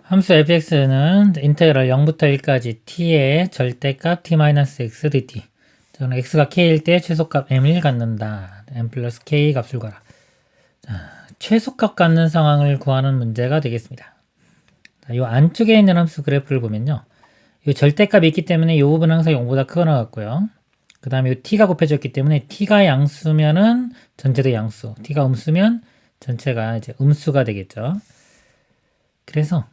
함수 fx는 인테그럴 0부터 1까지 t의 절대값 t-x dt. 저는 x가 k일 때 최소값 m을 갖는다. m 플러스 k 값을 구하라. 자, 최소값 갖는 상황을 구하는 문제가 되겠습니다. 자, 이 안쪽에 있는 함수 그래프를 보면요. 이 절대값이 있기 때문에 이 부분은 항상 0보다 크거나 같고요. 그 다음에 이 t가 곱해졌기 때문에 t가 양수면은 전체도 양수, t가 음수면 전체가 이제 음수가 되겠죠. 그래서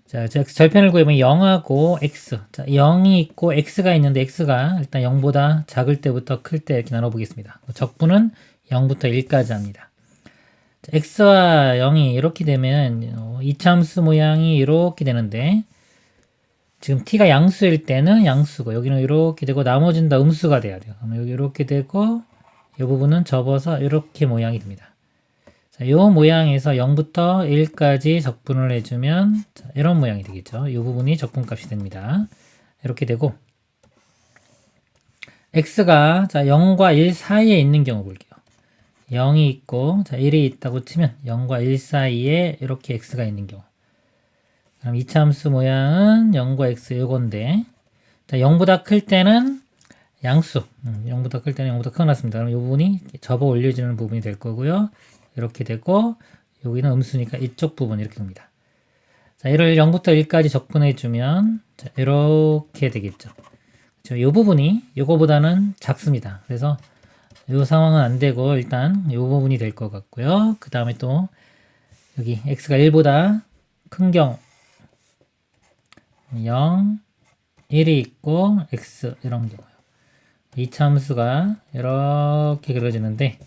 자, 절편을 구해보면 0하고 x. 자, 0이 있고 x가 있는데 x가 일단 0보다 작을 때부터 클 때 이렇게 나눠보겠습니다. 적분은 0부터 1까지 합니다. 자, x와 0이 이렇게 되면 이차함수 모양이 이렇게 되는데 지금 t가 양수일 때는 양수고 여기는 이렇게 되고 나머지는 다 음수가 돼야 돼요. 그러면 여기 이렇게 되고 이 부분은 접어서 이렇게 모양이 됩니다. 자, 이 모양에서 0부터 1까지 적분을 해주면 자, 이런 모양이 되겠죠. 이 부분이 적분값이 됩니다. 이렇게 되고 x가 자, 0과 1 사이에 있는 경우 볼게요. 0이 있고 자, 1이 있다고 치면 0과 1 사이에 이렇게 x가 있는 경우 그럼 이차함수 모양은 0과 x 요건데 자, 0보다 클 때는 양수 0보다 클 때는 0보다 커놨습니다. 그럼 이 부분이 접어 올려지는 부분이 될 거고요. 이렇게 되고 여기는 음수니까 이쪽 부분 이렇게 됩니다. 자, 이를 0부터 1까지 적분해주면 자, 이렇게 되겠죠. 그렇죠? 이 부분이 이거보다는 작습니다. 그래서 이 상황은 안 되고 일단 이 부분이 될 것 같고요. 그 다음에 또 여기 x가 1보다 큰 경우 0, 1이 있고 x 이런 경우요. 이차 함수가 이렇게 그려지는데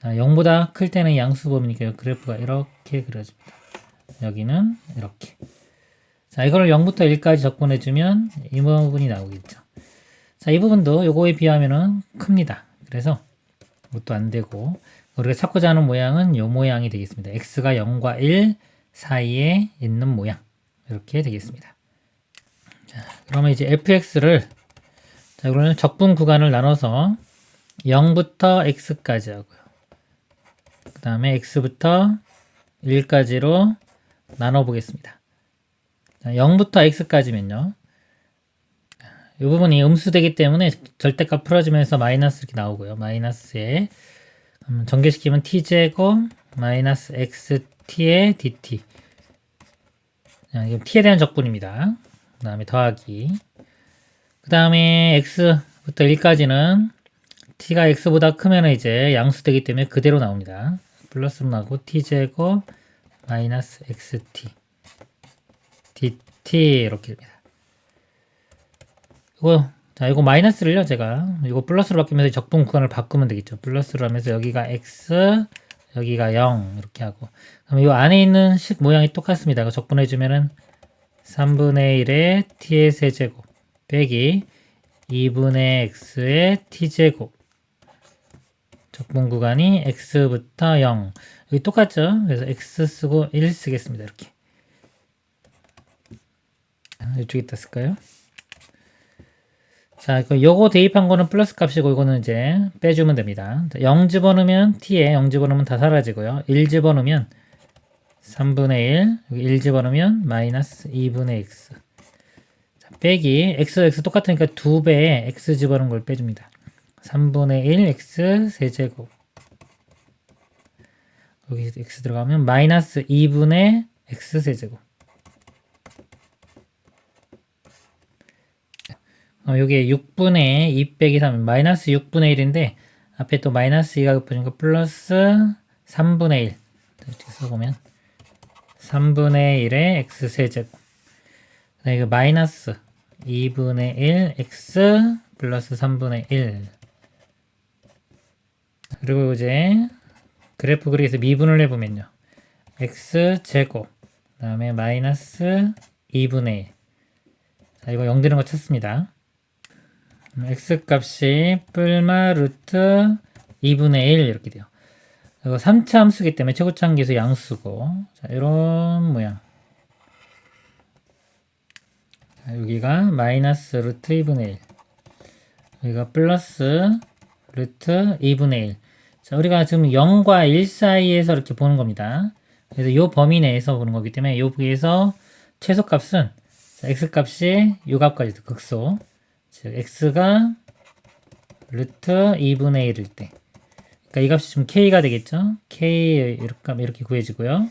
0보다 클 때는 양수범위니까 그래프가 이렇게 그려집니다. 여기는 이렇게. 자, 이걸 0부터 1까지 적분해주면 이 부분이 나오겠죠. 자, 이 부분도 요거에 비하면은 큽니다. 그래서 이것도 안 되고, 우리가 찾고자 하는 모양은 요 모양이 되겠습니다. x가 0과 1 사이에 있는 모양. 이렇게 되겠습니다. 자, 그러면 이제 fx를, 자, 이거는 적분 구간을 나눠서 0부터 x까지 하고요. 그 다음에 x부터 1까지로 나눠보겠습니다. 0부터 x까지면요. 이 부분이 음수되기 때문에 절대값 풀어지면서 마이너스 이렇게 나오고요. 마이너스에 전개시키면 t제곱 마이너스 xt의 dt. 이건 t에 대한 적분입니다. 그 다음에 더하기. 그 다음에 x부터 1까지는 t가 x보다 크면 이제 양수되기 때문에 그대로 나옵니다. 플러스로 나고 t제곱 마이너스 xt dt 이렇게 됩니다. 이거 마이너스를요, 제가 이거 플러스로 바뀌면서 적분 구간을 바꾸면 되겠죠. 플러스로 하면서 여기가 x, 여기가 0 이렇게 하고 그럼 이 안에 있는 식 모양이 똑같습니다. 적분해주면은 3분의 1의 t의 세제곱 빼기 2분의 x의 t제곱 적분 구간이 x부터 0 여기 똑같죠? 그래서 x 쓰고 1 쓰겠습니다. 이렇게 이쪽에다 쓸까요? 자, 요거 대입한 거는 플러스 값이고 이거는 이제 빼주면 됩니다. 0 집어넣으면 t에 0 집어넣으면 다 사라지고요. 1 집어넣으면 3분의 1 여기 1 집어넣으면 마이너스 2분의 x 자, 빼기 x 똑같으니까 2배에 x 집어넣은 걸 빼줍니다. 3분의 1 x 세제곱 여기 x 들어가면 마이너스 2분의 x 세제곱 요게 6분의 2 빼기 3 마이너스 6분의 1인데 앞에 또 마이너스 2가 곱해지니까 플러스 3분의 1 이렇게 써보면 3분의 1의 x 세제곱 이거 마이너스 2분의 1 x 플러스 3분의 1 그리고 이제 그래프 그리기에서 미분을 해보면요 x제곱 그 다음에 마이너스 2분의 1 자, 이거 0 되는 거 찾습니다. x값이 뿔마 루트 2분의 1 이렇게 돼요. 이거 3차 함수기 때문에 최고차 함수에서 양수고 자, 이런 모양 자, 여기가 마이너스 루트 2분의 1 여기가 플러스 루트 2분의 1 자, 우리가 지금 0과 1 사이에서 이렇게 보는 겁니다. 그래서 이 범위 내에서 보는 거기 때문에 여기에서 최소값은 x값이 요 값까지도 극소. 즉 x가 루트 2분의 1일 때. 그러니까 이 값이 지금 k가 되겠죠. k 이렇게 구해지고요.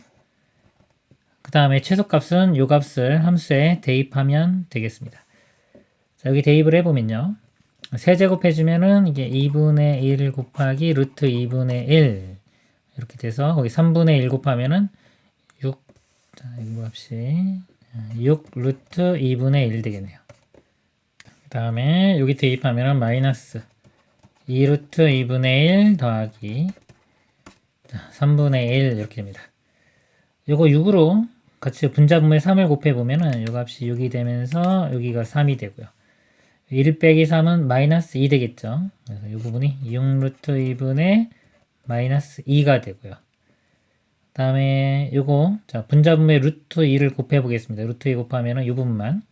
그 다음에 최소값은 요 값을 함수에 대입하면 되겠습니다. 자, 여기 대입을 해보면요. 세제곱 해주면은 이게 2분의 1 곱하기 루트 2분의 1 이렇게 돼서 거기 3분의 1 곱하면은 6, 자, 이거 값이 6 루트 2분의 1 되겠네요. 그 다음에 여기 대입하면은 마이너스 2 루트 2분의 1 더하기 3분의 1 이렇게 됩니다. 요거 6으로 같이 분자분모에 3을 곱해보면은 요 값이 6이 되면서 여기가 3이 되고요. 1 빼기 3은 마이너스 2 되겠죠. 그래서 이 부분이 6 루트 2분의 마이너스 2가 되고요. 그 다음에 요거, 자, 분자분모에 루트 2를 곱해보겠습니다. 루트 2 곱하면은 이 부분만.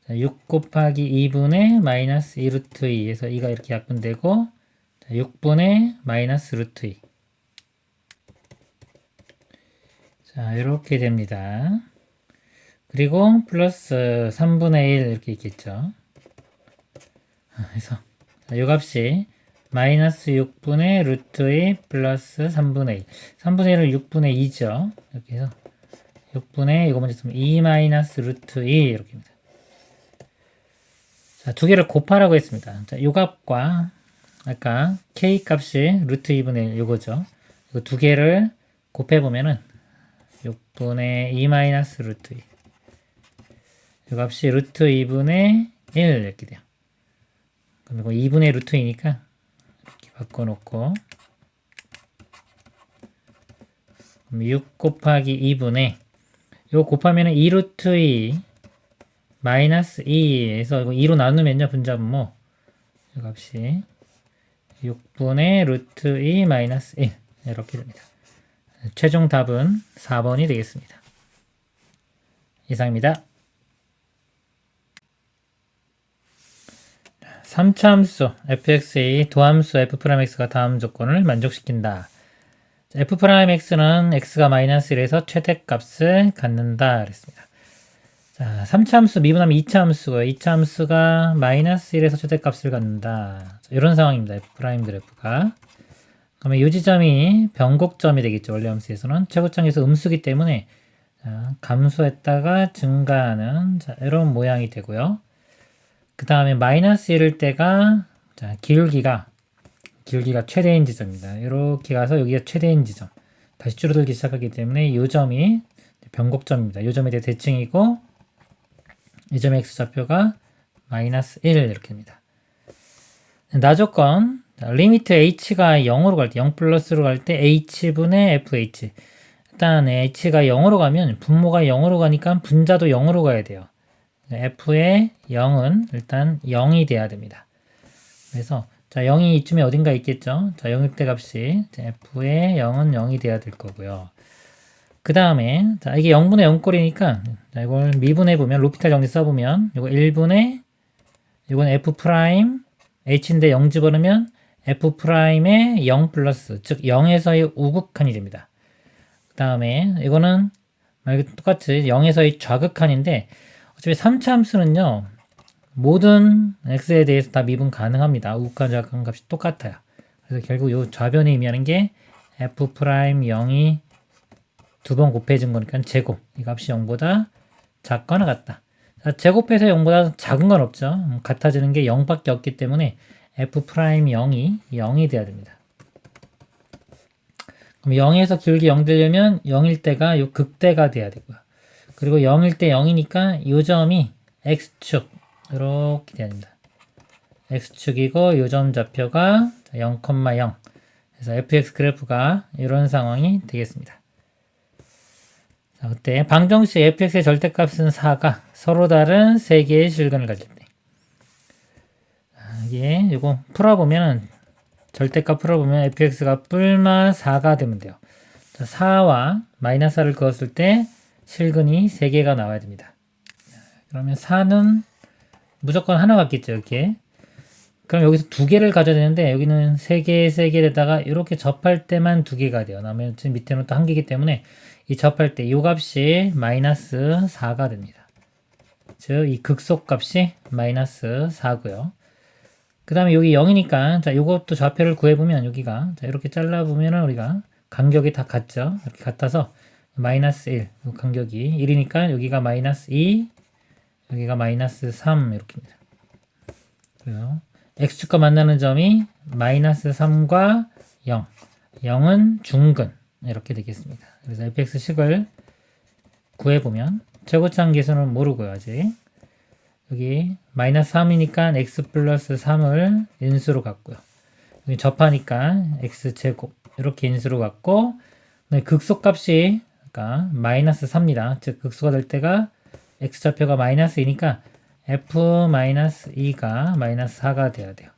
자, 6 곱하기 2분의 마이너스 2 루트 2에서 2가 이렇게 약분되고, 자, 6분의 마이너스 루트 2. 자, 이렇게 됩니다. 그리고 플러스 3분의 1 이렇게 있겠죠. 그래서 이 값이 마이너스 6분의 루트 2 플러스 3분의 1. 3분의 1은 6분의 2죠. 이렇게 해서 6분의 이거 먼저 쓰면 2 마이너스 루트 2 이렇게입니다. 자, 두 개를 곱하라고 했습니다. 자, 요 값과 아까 k 값이 루트 2분의 1 요거죠. 이거 두 개를 곱해보면은 6분의 2 마이너스 루트 2. 요 값이 루트 2분의 1 이렇게 돼요. 그럼 이거 2분의 루트 2니까 이렇게 바꿔놓고 그럼 6 곱하기 2분의 이거 곱하면은 2 루트 2 마이너스 2에서 이거 2로 나누면요 분자분모 이 값이 6분의 루트 2 마이너스 1 이렇게 됩니다. 최종 답은 4번이 되겠습니다. 이상입니다. 3차 함수 fx의 도함수 f'x가 다음 조건을 만족시킨다. f'x는 x가 마이너스 1에서 최대값을 갖는다 그랬습니다. 자, 3차 함수 미분하면 2차 함수고요. 2차 함수가 마이너스 1에서 최대값을 갖는다. 자, 이런 상황입니다. f' 그래프가. 그러면 이 지점이 변곡점이 되겠죠. 원래 함수에서는 최고점에서 음수기 때문에 자, 감소했다가 증가하는 자, 이런 모양이 되고요. 그 다음에 마이너스 1일 때가 자, 기울기가 최대인 지점입니다. 이렇게 가서 여기가 최대인 지점. 다시 줄어들기 시작하기 때문에 이 점이 변곡점입니다. 이 점에 대해 대칭이고 이 점의 x좌표가 마이너스 1 이렇게 됩니다. 나조건 리미트 h가 0으로 갈 때 0 플러스로 갈 때 h분의 fh 일단 h가 0으로 가면 분모가 0으로 가니까 분자도 0으로 가야 돼요. f의 0은 일단 0이 돼야 됩니다. 그래서 자 0이 이쯤에 어딘가 있겠죠. 자 0일 때 값이 f의 0은 0이 돼야 될 거고요. 그 다음에 자 이게 0분의 0꼴이니까 자 이걸 미분해 보면 로피탈 정리 써보면 이거 1분의 이건 f 프라임 h인데 0 집어넣으면 f 프라임의 0 플러스 즉 0에서의 우극한이 됩니다. 그 다음에 이거는 말 똑같이 0에서의 좌극한인데 어차피 3차 함수는요 모든 x에 대해서 다 미분 가능합니다. 우극한 좌극한 값이 똑같아요. 그래서 결국 이 좌변에 의미하는 게 f 프라임 0이 두 번 곱해진 거니까 제곱 이 값이 0보다 작거나 같다. 자, 제곱해서 0보다 작은 건 없죠. 같아지는 게 0밖에 없기 때문에 f 프라임 0이 돼야 됩니다. 그럼 0에서 기울기 0 되려면 0일 때가 요 극대가 돼야 되고요. 그리고 0일 때 0이니까 이 점이 x축 이렇게 돼야 됩니다. x축이고 이 점 좌표가 0,0 그래서 fx 그래프가 이런 상황이 되겠습니다. 자, 그때 방정식 fx의 절대값은 4가 서로 다른 세 개의 실근을 가질 때 이게 이거 풀어보면 절대값 풀어보면 fx가 뿔마 4가 되면 돼요. 자, 4와 마이너스 4를 그었을 때 실근이 3개가 나와야 됩니다. 그러면 4는 무조건 하나 같겠죠. 이렇게 그럼 여기서 두 개를 가져야 되는데 여기는 세 개, 세 개에다가 이렇게 접할 때만 두 개가 돼요. 나머지 밑에는 또 한 개이기 때문에 이 접할 때 이 값이 마이너스 4가 됩니다. 즉 이 극소값이 마이너스 4고요. 그 다음에 여기 0이니까 자 요것도 좌표를 구해보면 여기가 자 이렇게 잘라보면은 우리가 간격이 다 같죠. 이렇게 같아서 마이너스 1 간격이 1이니까 여기가 마이너스 2 여기가 마이너스 3 이렇게입니다. 그래요. x축과 만나는 점이 마이너스 3과 0 0은 중근 이렇게 되겠습니다. 그래서 fx식을 구해보면 최고차항 계수는 모르고요. 아직 여기 마이너스 3이니까 x 플러스 3을 인수로 갖고요. 여기 접하니까 x제곱 이렇게 인수로 갖고 극소값이 그러니까 마이너스 4입니다. 즉 극소가 될 때가 x좌표가 마이너스 2니까 f-2가 마이너스 4가 돼야 돼요.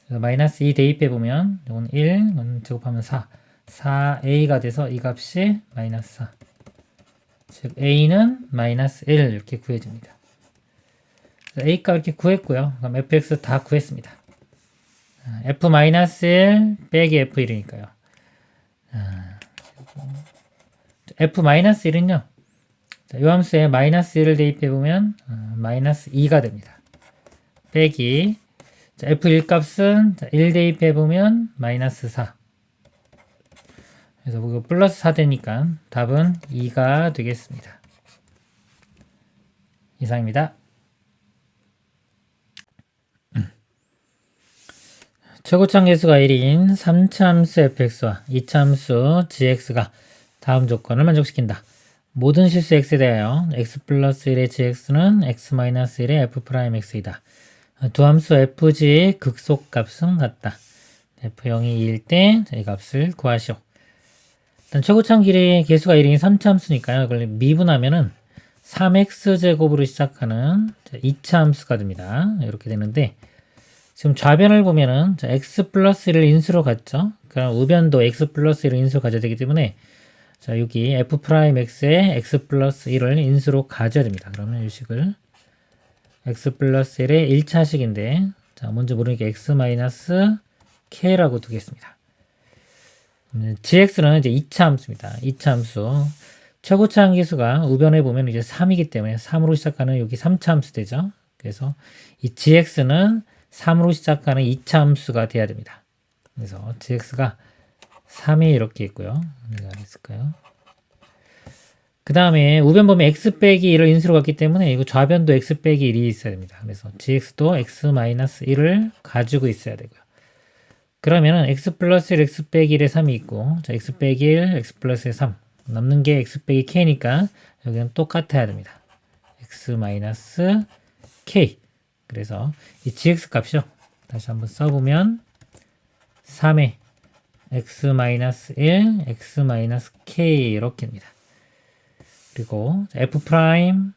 그래서 마이너스 2 대입해보면 이건 1, 이건 제곱하면 4 4a가 돼서 이 값이 마이너스 4 즉 a는 마이너스 1 이렇게 구해집니다. a값 이렇게 구했고요. 그럼 fx 다 구했습니다. f-1 빼기 f1이니까요. f-1은요. 이 함수에 마이너스 1을 대입해보면 마이너스 2가 됩니다. 빼기 자, f1 값은 1 대입해보면 마이너스 4 그래서 이거 플러스 4 되니까 답은 2가 되겠습니다. 이상입니다. 최고차항 계수가 1인 3차함수 fx와 2차함수 gx가 다음 조건을 만족시킨다. 모든 실수 x에 대하여 x 플러스 1의 gx는 x 마이너스 1의 f'x이다. 두 함수 fg 극소값은 같다. f0이 2일 때 이 값을 구하시오. 일단 최고차항 길이 계수가 1인 3차함수니까요. 이걸 미분하면은 3x제곱으로 시작하는 2차 함수가 됩니다. 이렇게 되는데 지금 좌변을 보면은 x 플러스 1을 인수로 갖죠. 그럼 우변도 x 플러스 1을 인수로 가져야 되기 때문에 자 여기 f'x에 x 플러스 1을 인수로 가져야 됩니다. 그러면 이 식을 x 플러스 1의 1차식인데 자 먼저 모르니까 x 마이너스 k라고 두겠습니다. gx는 이제 2차 함수입니다. 2차 함수 최고차항 계수가 우변에 보면 이제 3이기 때문에 3으로 시작하는 여기 3차 함수 되죠. 그래서 이 gx는 3으로 시작하는 2차 함수가 돼야 됩니다. 그래서 gx가 3이 이렇게 있고요. 내가 있을까요? 그 다음에 우변 보면 x 빼기 1을 인수로 갔기 때문에 이거 좌변도 x 빼기 1이 있어야 됩니다. 그래서 gx도 x 마이너스 1을 가지고 있어야 되고요. 그러면은 x 플러스 1, x 빼기 1에 3이 있고 자 x 빼기 1, x 플러스 3 남는 게 x 빼기 k니까 여기는 똑같아야 됩니다. x 마이너스 k 그래서 이 gx 값이요. 다시 한번 써보면 3의 x 마이너스 1, x 마이너스 k 이렇게입니다. 그리고 f 프라임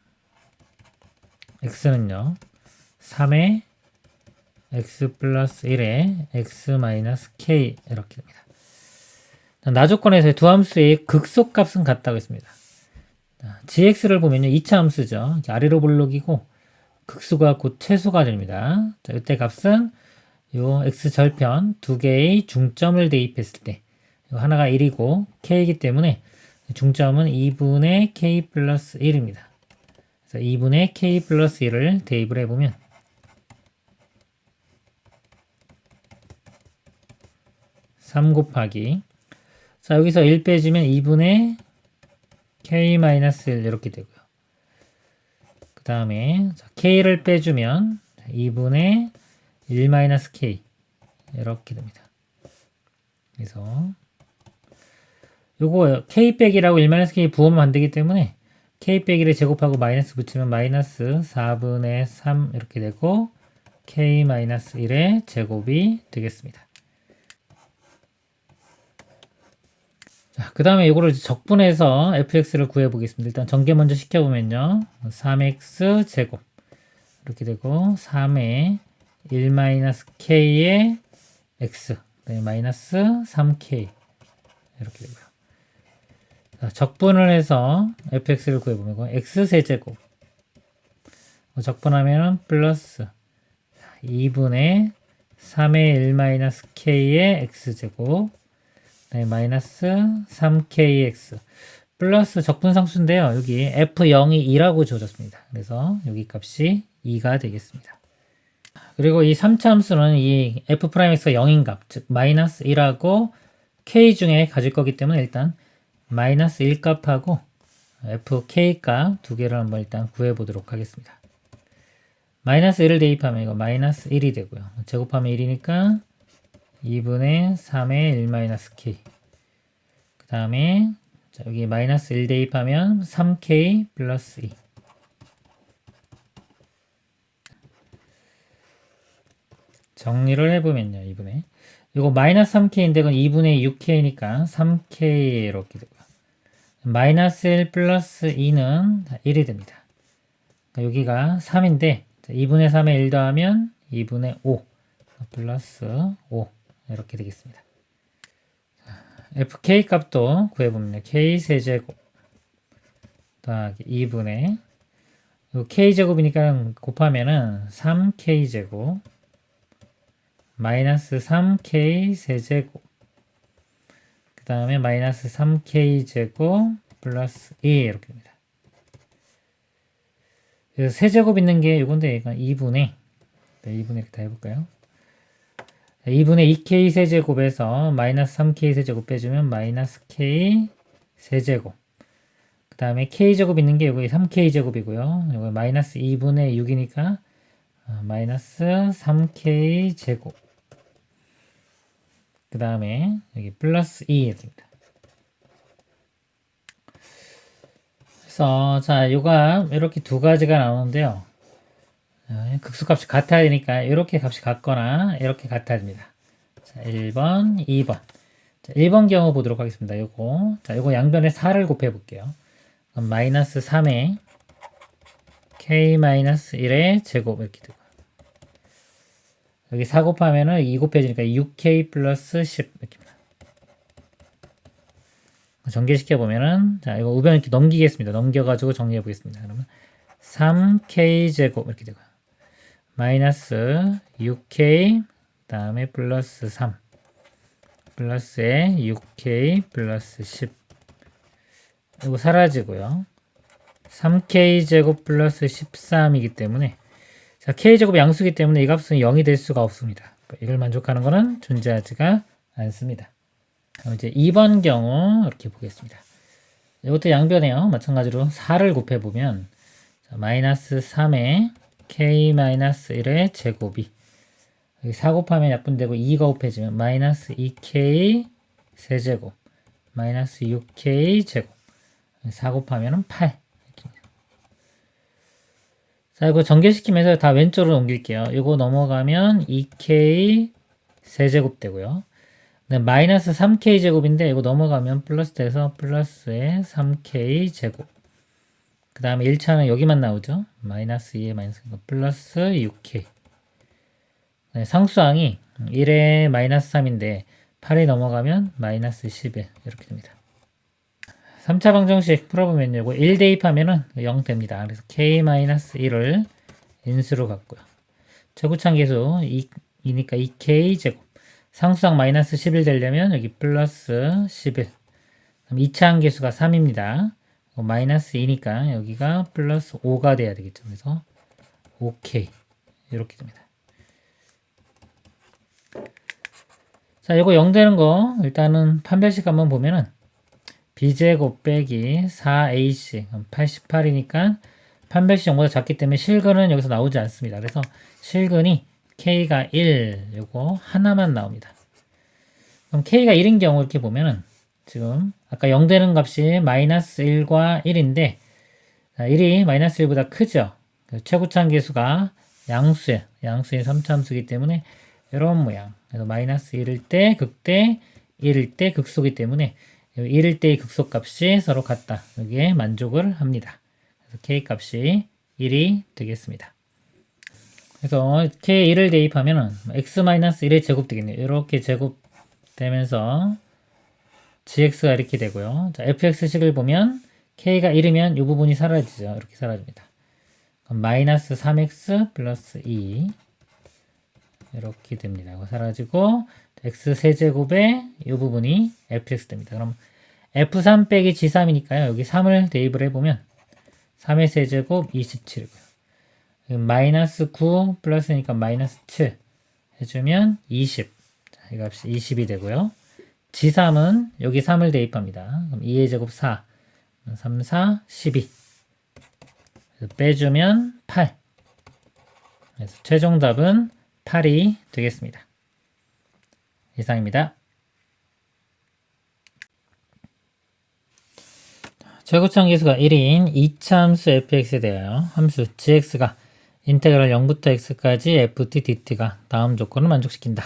x는요. 3의 x 플러스 1의 x 마이너스 k 이렇게 됩니다. 나조건에서의 두 함수의 극소값은 같다고 했습니다. gx를 보면요. 2차 함수죠. 아래로 볼록이고 극소가 곧 최소가 됩니다. 자, 이때 값은 요 x절편 두 개의 중점을 대입했을 때 하나가 1이고 k이기 때문에 중점은 2분의 k 플러스 1입니다. 그래서 2분의 k 플러스 1을 대입을 해보면 3 곱하기 자 여기서 1 빼주면 2분의 k 마이너스 1 이렇게 되고요. 그 다음에 k를 빼주면 2분의 1 마이너스 k 이렇게 됩니다. 그래서 요거 k 빼기라고 1 마이너스 k 부호면 안 되기 때문에 k 빼기를 제곱하고 마이너스 붙이면 마이너스 4분의 3 이렇게 되고 k 마이너스 1의 제곱이 되겠습니다. 자, 그 다음에 이거를 적분해서 fx를 구해보겠습니다. 일단 전개 먼저 시켜보면요. 3x 제곱 이렇게 되고 3의 1-k의 x 마이너스 3k 이렇게 되고요. 자, 적분을 해서 fx를 구해보면 x세제곱 적분하면 플러스 2분의 3의 1 마이너스 k의 x제곱 마이너스 3kx 플러스 적분상수인데요. 여기 f0이 2라고 주어졌습니다. 그래서 여기 값이 2가 되겠습니다. 그리고 이 3차 함수는 이 f'x가 0인 값, 즉 마이너스 1하고 k 중에 가질 거기 때문에 일단 마이너스 1 값하고 fk 값 두 개를 한번 일단 구해 보도록 하겠습니다. 마이너스 1을 대입하면 이거 마이너스 1이 되고요. 제곱하면 1이니까 2분의 3의 1 마이너스 k. 그 다음에 여기 마이너스 1 대입하면 3k 플러스 2. 정리를 해보면요. 2분의 이거 마이너스 3k인데 그건 2분의 6k니까 3k 이렇게 되고요. 마이너스 1 플러스 2는 1이 됩니다. 그러니까 여기가 3인데 2분의 3에 1 더하면 2분의 5 플러스 5 이렇게 되겠습니다. fk 값도 구해보면 k 세제곱 더하기 2분의 k제곱이니까 곱하면은 3k제곱 마이너스 3k 세제곱 그 다음에 마이너스 3k제곱 플러스 2 이렇게 됩니다. 세제곱 있는 게 이건데 2분의 2분의 이렇게 다 해볼까요? 2분의 2k 세제곱에서 마이너스 3k 세제곱 빼주면 마이너스 k 세제곱 그 다음에 k제곱 있는 게 여기 3k 제곱이고요. 여기 마이너스 2분의 6이니까 마이너스 3k 제곱 그 다음에 여기 플러스 2 됩니다. 그래서 자 요가 이렇게 두 가지가 나오는데요. 극수값이 같아야 되니까 이렇게 값이 같거나 이렇게 같아야 됩니다. 자 1번 2번 자, 1번 경우 보도록 하겠습니다. 요거 양변에 4를 곱해 볼게요. 그럼 마이너스 3에 k 마이너스 1의 제곱 이렇게 되고 여기 4 곱하면은 2 곱해지니까 6k 플러스 10 이렇게입니다. 전개시켜 보면은 자 이거 우변 이렇게 넘기겠습니다. 넘겨가지고 정리해 보겠습니다. 그러면 3k 제곱 이렇게 되고요. 마이너스 6k 다음에 플러스 3 플러스에 6k 플러스 10 이거 사라지고요. 3k 제곱 플러스 13이기 때문에 자 k제곱 양수이기 때문에 이 값은 0이 될 수가 없습니다. 이걸 만족하는 것은 존재하지가 않습니다. 그럼 이제 2번 경우 이렇게 보겠습니다. 이것도 양변에요. 마찬가지로 4를 곱해보면 마이너스 3에 k-1의 제곱이 여기 4 곱하면 약분되고 2가 곱해지면 마이너스 2k 세제곱 마이너스 6k 제곱 4 곱하면 8 자 이거 전개시키면서 다 왼쪽으로 옮길게요. 이거 넘어가면 2k 세제곱 되고요. 마이너스 3k 제곱인데 이거 넘어가면 플러스 돼서 플러스에 3k 제곱 그 다음에 1차는 여기만 나오죠. 마이너스 2에 마이너스 플러스 6k 네, 상수항이 1에 마이너스 3인데 8이 넘어가면 마이너스 11 이렇게 됩니다. 3차 방정식 풀어보면 이거 1 대입하면은 0 됩니다. 그래서 k-1을 인수로 갖고요. 제곱창계수 2니까 2k 제곱 상수항 마이너스 11 되려면 여기 플러스 11 그럼 2차 항계수가 3입니다. 마이너스 2니까 여기가 플러스 5가 돼야 되겠죠. 그래서 5k 이렇게 됩니다. 자, 이거 0 되는 거 일단은 판별식 한번 보면은 b제곱 빼기 4ac 88이니까 판별식 0보다 작기 때문에 실근은 여기서 나오지 않습니다. 그래서 실근이 k가 1 요거 하나만 나옵니다. 그럼 k가 1인 경우 이렇게 보면은 지금 아까 0 되는 값이 마이너스 1과 1인데 1이 마이너스 1보다 크죠. 최고차항계수가 양수인 3차함수이기 때문에 이런 모양. 그래서 마이너스 1일 때 극대 1일 때 극소이기 때문에 1일 때의 극소값이 서로 같다. 여기에 만족을 합니다. 그래서 k 값이 1이 되겠습니다. 그래서 k1을 대입하면은 x-1의 제곱 되겠네요. 이렇게 제곱되면서 gx가 이렇게 되고요. 자, fx식을 보면 k가 1이면 이 부분이 사라지죠. 이렇게 사라집니다. 그럼 마이너스 3x 플러스 2 이렇게 됩니다. 이거 사라지고 x 세제곱의 이 부분이 fx 됩니다. 그럼 f3 빼기 g3이니까요. 여기 3을 대입을 해보면 3의 세제곱 27이고요. 마이너스 9 플러스니까 마이너스 7 해주면 20. 자, 이 값이 20이 되고요. g3은 여기 3을 대입합니다. 그럼 2의 제곱 4, 3, 4, 12. 빼주면 8. 그래서 최종 답은 8이 되겠습니다. 이상입니다. 최고점 계수가 1인 2차함수 fx에 대하여 함수 gx가 인테그랄 0부터 x까지 ft dt가 다음 조건을 만족시킨다.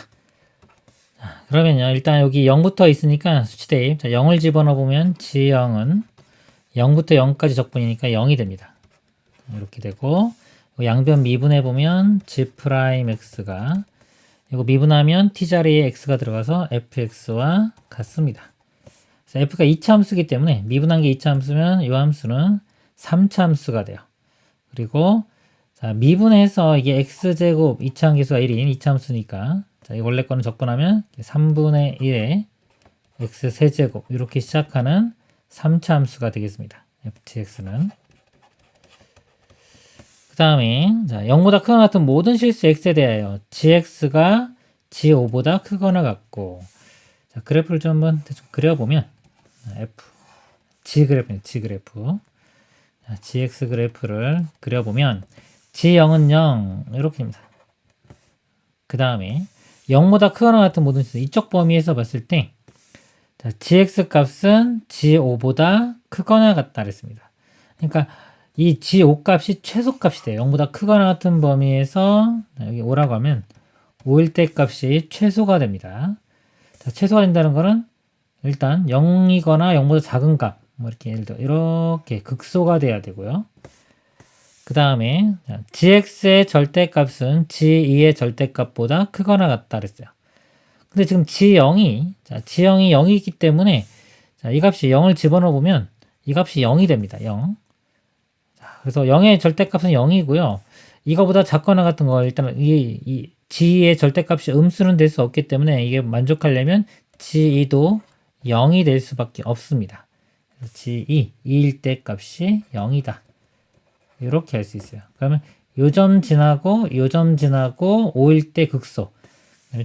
자, 그러면요. 일단 여기 0부터 있으니까 수치 대입. 자, 0을 집어넣어 보면 g0은 0부터 0까지 적분이니까 0이 됩니다. 이렇게 되고 양변 미분해 보면 g'x가 이거 미분하면 t자리에 x가 들어가서 fx와 같습니다. 그래서 f가 2차 함수이기 때문에 미분한 게 2차 함수면 이 함수는 3차 함수가 돼요. 그리고 자, 미분해서 이게 x제곱 2차 함수가 1인 2차 함수니까 자, 이 원래 거는 적분하면 3분의 1의 x 세제곱 이렇게 시작하는 3차 함수가 되겠습니다. ftx는 그 다음에 0보다 크거나 같은 모든 실수 x에 대하여 gx가 g5보다 크거나 같고 자, 그래프를 좀 한번 대충 그려보면 g 그래프 자, gx 그래프를 그려보면 g0은 0 이렇게 됩니다. 그 다음에 0보다 크거나 같은 모든 실수 이쪽 범위에서 봤을 때 자, gx 값은 g5보다 크거나 같다 그랬습니다. 그러니까 이 g5 값이 최소값이 돼요. 0보다 크거나 같은 범위에서 여기 5라고 하면 5일 때 값이 최소가 됩니다. 자, 최소가 된다는 거는 일단 0이거나 0보다 작은 값, 뭐 이렇게 예를 들어 이렇게 극소가 돼야 되고요. 그 다음에 gx의 절대값은 g2의 절대값보다 크거나 같다 그랬어요. 근데 지금 g0이 0이기 때문에 자, 이 값이 0을 집어넣어 보면 이 값이 0이 됩니다. 0. 그래서 0의 절대값은 0이고요. 이거보다 작거나 같은 거 일단 이 g의 절대값이 음수는 될 수 없기 때문에 이게 만족하려면 g2도 0이 될 수밖에 없습니다. g2, 2일 때 값이 0이다. 이렇게 할 수 있어요. 그러면 요 점 지나고 요 점 지나고 5일 때 극소.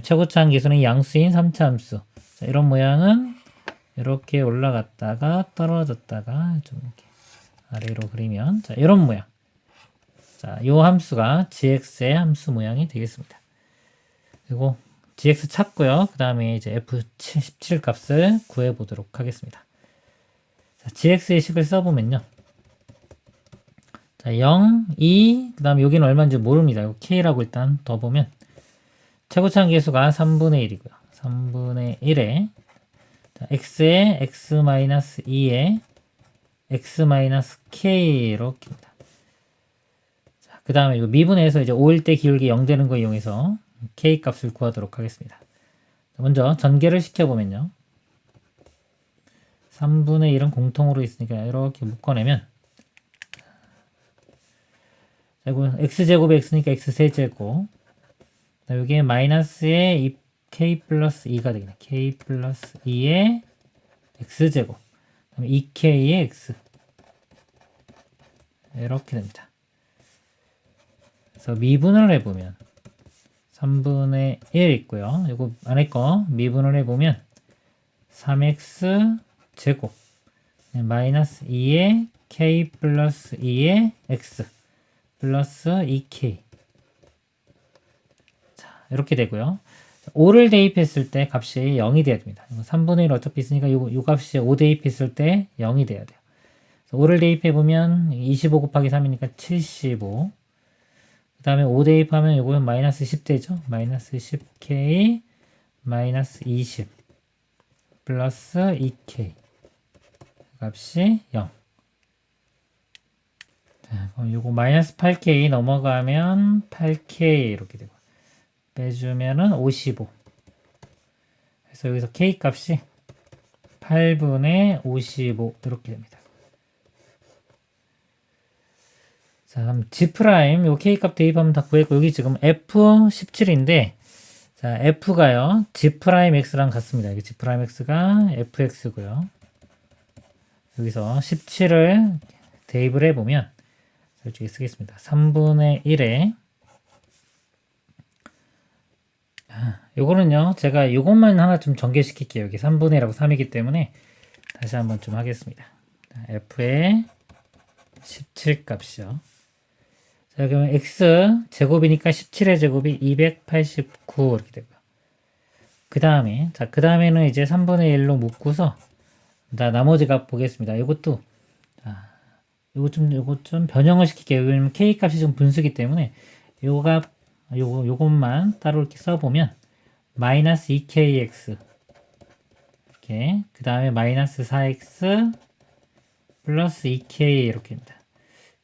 최고차 함수는 양수인 3차 함수. 자, 이런 모양은 이렇게 올라갔다가 떨어졌다가 좀 이렇게 아래로 그리면 자, 이런 모양. 자, 요 함수가 gx의 함수 모양이 되겠습니다. 그리고 gx 찾고요. 그 다음에 이제 f17 값을 구해 보도록 하겠습니다. 자, gx의 식을 써보면요. 자, 0, 2, 그 다음에 여기는 얼마인지 모릅니다. 이거 k라고 일단 더 보면 최고차 계수가 3분의 1이고요. 3분의 1에 자, x에 x-2에 x-k 이렇게입니다. 자, 그 다음에 미분해서 이제 5일 때 기울기 0 되는 거 이용해서 k 값을 구하도록 하겠습니다. 먼저 전개를 시켜보면요. 3분의 1은 공통으로 있으니까 이렇게 묶어내면 x제곱에 x니까 x세제곱 여기에 마이너스에 k 플러스 2가 되겠네. k 플러스 2의 x제곱 그 다음에 2k의 x 이렇게 됩니다. 그래서 미분을 해보면 3분의 1 있고요. 이거 안에 거 미분을 해보면 3x 제곱 마이너스 2의 k 플러스 2의 x 플러스 2k 자, 이렇게 되고요. 5를 대입했을 때 값이 0이 돼야 됩니다. 3분의 1 어차피 있으니까 요 값이 5 대입했을 때 0이 돼야 돼요. 5를 대입해보면 25 곱하기 3이니까 75. 그 다음에 5 대입하면 요거는 마이너스 10 되죠. 마이너스 10k 마이너스 20 플러스 2k 값이 0. 자, 그럼 요거 마이너스 8k 넘어가면 8k 이렇게 되고 빼주면은 55. 그래서 여기서 k 값이 8분의 55 이렇게 됩니다. 자, 그럼 G' 요 K 값 대입하면 다 구했고 여기 지금 F17인데 자, f가요. g'x랑 같습니다. 여기 g'x가 fx고요. 여기서 17을 대입을 해보면 솔직히 쓰겠습니다. 3분의 1에 요거는요. 제가 요것만 하나 좀 전개시킬게요. 여기 3분의 1하고 3이기 때문에 다시 한번 좀 하겠습니다. f의 17 값이요. 자, 그러면 x 제곱이니까 17의 제곱이 289 이렇게 되고요. 그 다음에는 이제 3분의 1로 묶고서 나머지 값 보겠습니다. 이것도 요거 좀 변형을 시킬게요. 왜냐면 k 값이 좀 분수기 때문에 요것만 따로 이렇게 써보면 마이너스 2kx 이렇게 그 다음에 마이너스 4x 플러스 2k 이렇게입니다.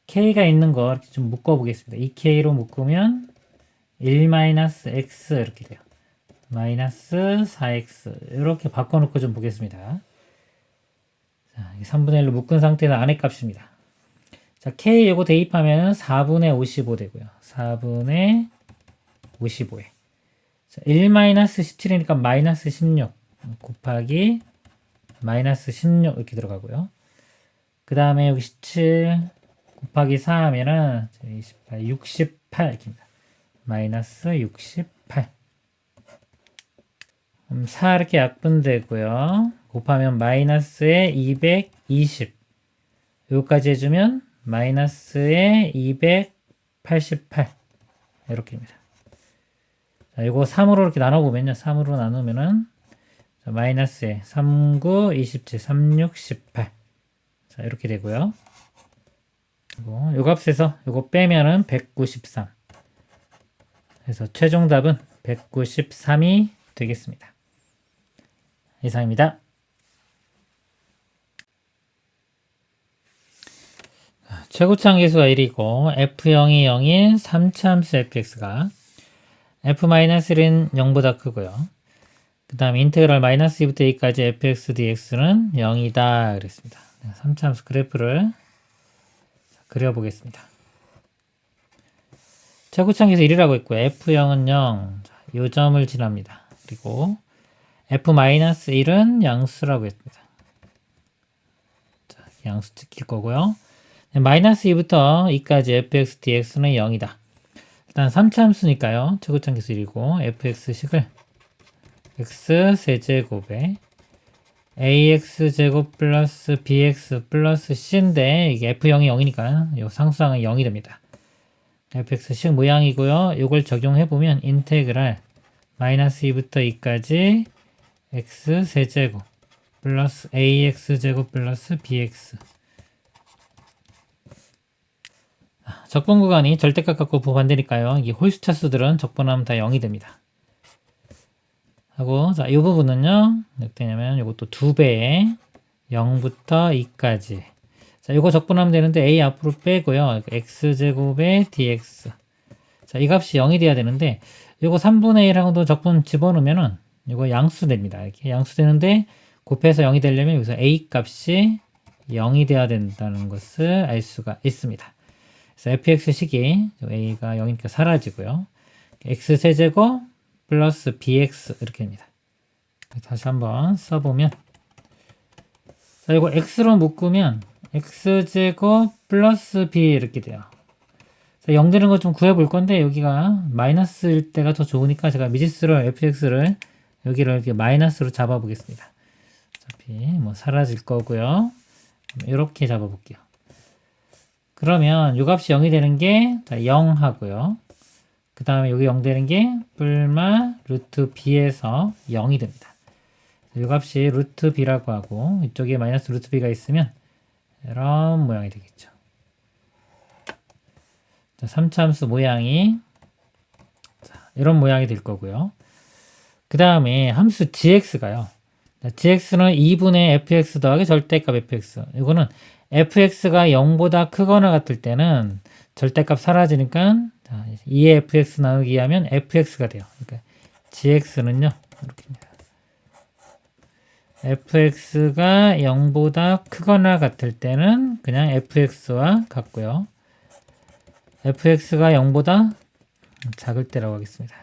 k가 있는 거 이렇게 좀 묶어 보겠습니다. 2k로 묶으면 1-x 이렇게 돼요. 마이너스 4x 이렇게 바꿔놓고 좀 보겠습니다. 자, 3분의 1로 묶은 상태에서 안의 값입니다. 자, k 요거 대입하면 4분의 55 되고요. 4분의 55에 1-17이니까 마이너스 16 곱하기 마이너스 16 이렇게 들어가고요. 그 다음에 여기 17 곱하기 4 하면은 68 이렇게입니다. 마이너스 68 4 이렇게 약분되고요. 곱하면 마이너스에 220 여기까지 해주면 마이너스에 288 이렇게입니다. 자, 이거 3으로 이렇게 나눠보면요. 3으로 나누면은 마이너스에 39, 27, 36, 18 자, 이렇게 되고요. 요 값에서 요거 빼면은 193 그래서 최종 답은 193이 되겠습니다. 이상입니다. 최고차 계수가 1이고 f0이 0인 3차함수 fx가 f-1은 0보다 크고요. 그 다음에 인테그랄 마이너스 2부터 2까지 fx dx는 0이다 그랬습니다. 3차함수 그래프를 그려보겠습니다. 최고차 계수 1이라고 했고요. f0은 0, 요 점을 지납니다. 그리고 f-1은 양수라고 했습니다. 자, 양수 찍힐 거고요. 마이너스 2부터 2까지 fx dx는 0이다. 일단 3차함수니까요. 최고차 계수 1이고 fx식을 x 세제곱에 ax제곱 플러스 bx 플러스 c인데 이게 f0이 0이니까 이 상수항은 0이 됩니다. fx식 모양이고요. 이걸 적용해보면 인테그랄 마이너스 2부터 2까지 x 세제곱 플러스 ax제곱 플러스 bx 적분 구간이 절대값 갖고 반대니까요. 이 홀수차 수들은 적분하면 다 0이 됩니다. 하고 자, 이 부분은요. 어떻게 되냐면 이것도 2배에 0부터 2까지 자, 이거 적분하면 되는데 a 앞으로 빼고요. x제곱에 dx 자, 이 값이 0이 돼야 되는데 이거 3분의 1하고도 적분 집어넣으면은 이거 양수 됩니다. 이렇게 양수 되는데 곱해서 0이 되려면 여기서 a 값이 0이 돼야 된다는 것을 알 수가 있습니다. 그래서 fx식이 a가 0이니까 사라지고요. x세제곱 플러스 bx 이렇게 됩니다. 다시 한번 써보면 자, 이거 x로 묶으면 x제곱 플러스 b 이렇게 돼요. 0 되는 거 좀 구해볼 건데 여기가 마이너스일 때가 더 좋으니까 제가 미지수를 fx를 여기를 이렇게 마이너스로 잡아보겠습니다. 어차피 뭐 사라질 거고요. 이렇게 잡아볼게요. 그러면 이 값이 0이 되는 게 0 하고요. 그 다음에 여기 0 되는 게 뿔마 루트 b에서 0이 됩니다. 이 값이 루트 b라고 하고 이쪽에 마이너스 루트 b가 있으면 이런 모양이 되겠죠. 자, 3차함수 모양이 이런 모양이 될 거고요. 그 다음에 함수 gx가요. gx는 2분의 fx 더하기 절대값 fx. 이거는 fx가 0보다 크거나 같을 때는 절대값 사라지니까 2의 fx 나누기 하면 fx가 돼요. 그러니까 gx는요. 이렇게입니다. fx가 0보다 크거나 같을 때는 그냥 fx와 같고요. fx가 0보다 작을 때라고 하겠습니다.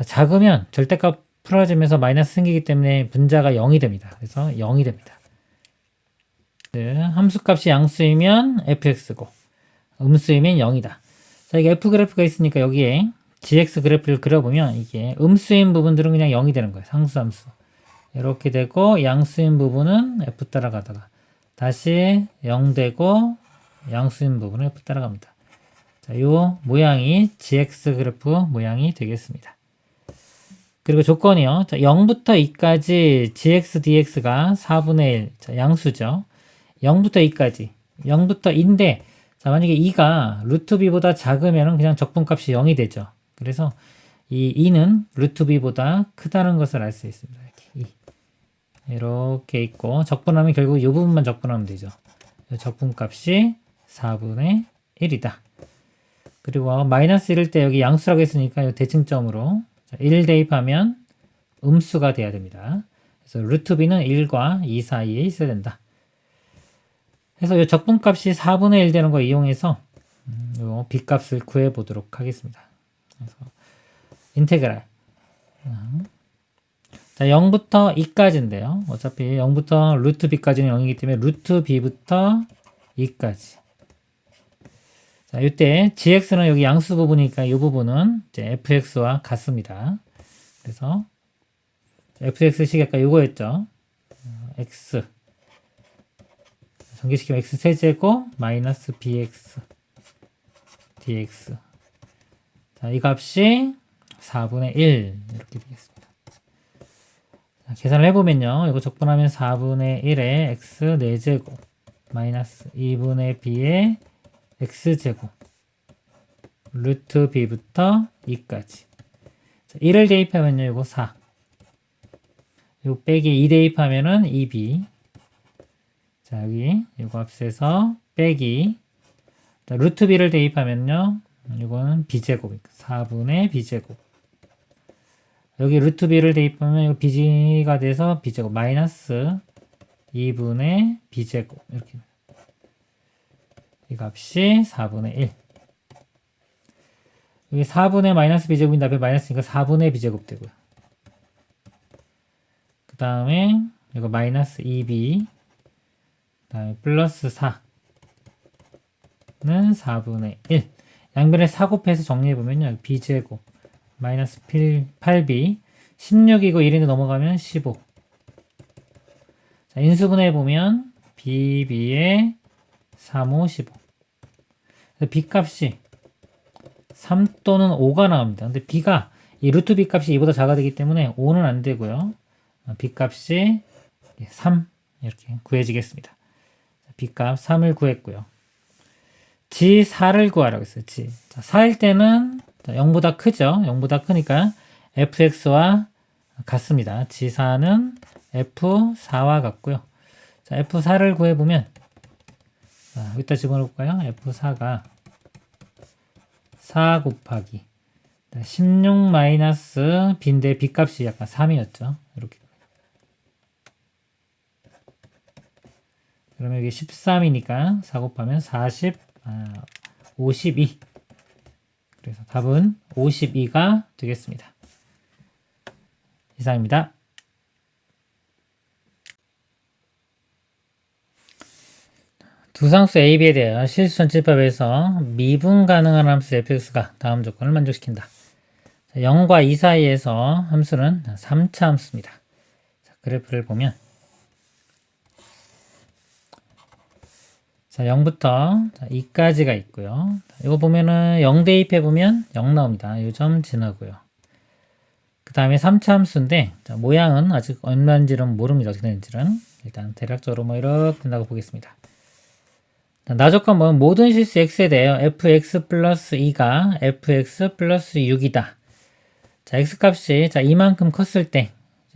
작으면 절대값 풀어지면서 마이너스 생기기 때문에 분자가 0이 됩니다. 그래서 0이 됩니다. 함수값이 양수이면 fx고 음수이면 0이다. 자, 이게 f 그래프가 있으니까 여기에 gx 그래프를 그려보면 이게 음수인 부분들은 그냥 0이 되는 거예요. 상수함수. 이렇게 되고 양수인 부분은 f 따라가다가 다시 0 되고 양수인 부분은 f 따라갑니다. 자, 요 모양이 gx 그래프 모양이 되겠습니다. 그리고 조건이요. 자, 0부터 2까지 gx dx가 4분의 1. 자, 양수죠. 0부터 2까지. 0부터 2인데, 자, 만약에 2가 루트 b보다 작으면 그냥 적분값이 0이 되죠. 그래서 이 2는 루트 b보다 크다는 것을 알 수 있습니다. 이렇게 있고, 적분하면 결국 이 부분만 적분하면 되죠. 적분값이 4분의 1이다. 그리고 마이너스 1일 때 여기 양수라고 했으니까 이 대칭점으로 1 대입하면 음수가 돼야 됩니다. 그래서 루트 b는 1과 2 사이에 있어야 된다. 그래서 이 적분값이 4분의 1 되는 거 이용해서 이 b값을 구해 보도록 하겠습니다. 그래서 인테그랄. 자, 0부터 2까지인데요. 어차피 0부터 루트 b까지는 0이기 때문에 루트 b부터 2까지. 자, 이때 gx는 여기 양수 부분이니까 이 부분은 이제 fx와 같습니다. 그래서 fx식 아까 이거였죠. x 전개시키면 x 세제곱 마이너스 bx dx. 자, 이 값이 4분의 1 이렇게 되겠습니다. 자, 계산을 해보면요. 이거 적분하면 4분의 1에 x 4제곱 마이너스 2분의 b에 x제곱 루트 b부터 2까지. 자, 1을 대입하면요. 이거 4. 요 빼기 2 대입하면은 2b. 자, 여기 이 값에서 빼기. 자, 루트 b를 대입하면요. 이거는 b제곱이니까 4분의 b제곱. 여기 루트 b를 대입하면 이거 b가 돼서 b제곱 마이너스 2분의 b제곱 이렇게. 이 값이 4분의 1. 여기 4분의 마이너스 b제곱인데 앞에 마이너스니까 4분의 b제곱 되고요. 그 다음에 이거 마이너스 2b. 그 다음에 플러스 4는 4분의 1. 양변에 4 곱해서 정리해보면요. b제곱 마이너스 8b 16이고 1인데 넘어가면 15. 자, 인수분해해보면 bb의 3, 5, 15. b값이 3 또는 5가 나옵니다. 근데 b가 이 루트 b값이 2보다 작아야 되기 때문에 5는 안 되고요. b값이 3 이렇게 구해지겠습니다. b값 3을 구했고요. g4를 구하라고 했어요. g. 자, 4일 때는 0보다 크죠. 0보다 크니까 fx와 같습니다. g4는 f4와 같고요. 자, f4를 구해보면 자, 여기다 집어넣을까요? f4가 4 곱하기 16 마이너스 b인데 b값이 약간 3이었죠. 이렇게. 그러면 여기 13이니까 4 곱하면 52. 그래서 답은 52가 되겠습니다. 이상입니다. 두 상수 A, B에 대하여 실수전치법에서 미분 가능한 함수 fx가 다음 조건을 만족시킨다. 0과 2 사이에서 함수는 3차 함수입니다. 자, 그래프를 보면 자, 0부터 2까지가 있고요. 이거 보면은 0 대입해보면 0 나옵니다. 이 점 지나고요. 그 다음에 3차 함수인데 자, 모양은 아직 얼마인지는 모릅니다. 어떻게 되는지는. 일단 대략적으로 뭐 이렇게 된다고 보겠습니다. 나조건 보면 모든 실수 x에 대하여 fx 플러스 2가 fx 플러스 6이다. 자, x값이 자, 이만큼 컸을 때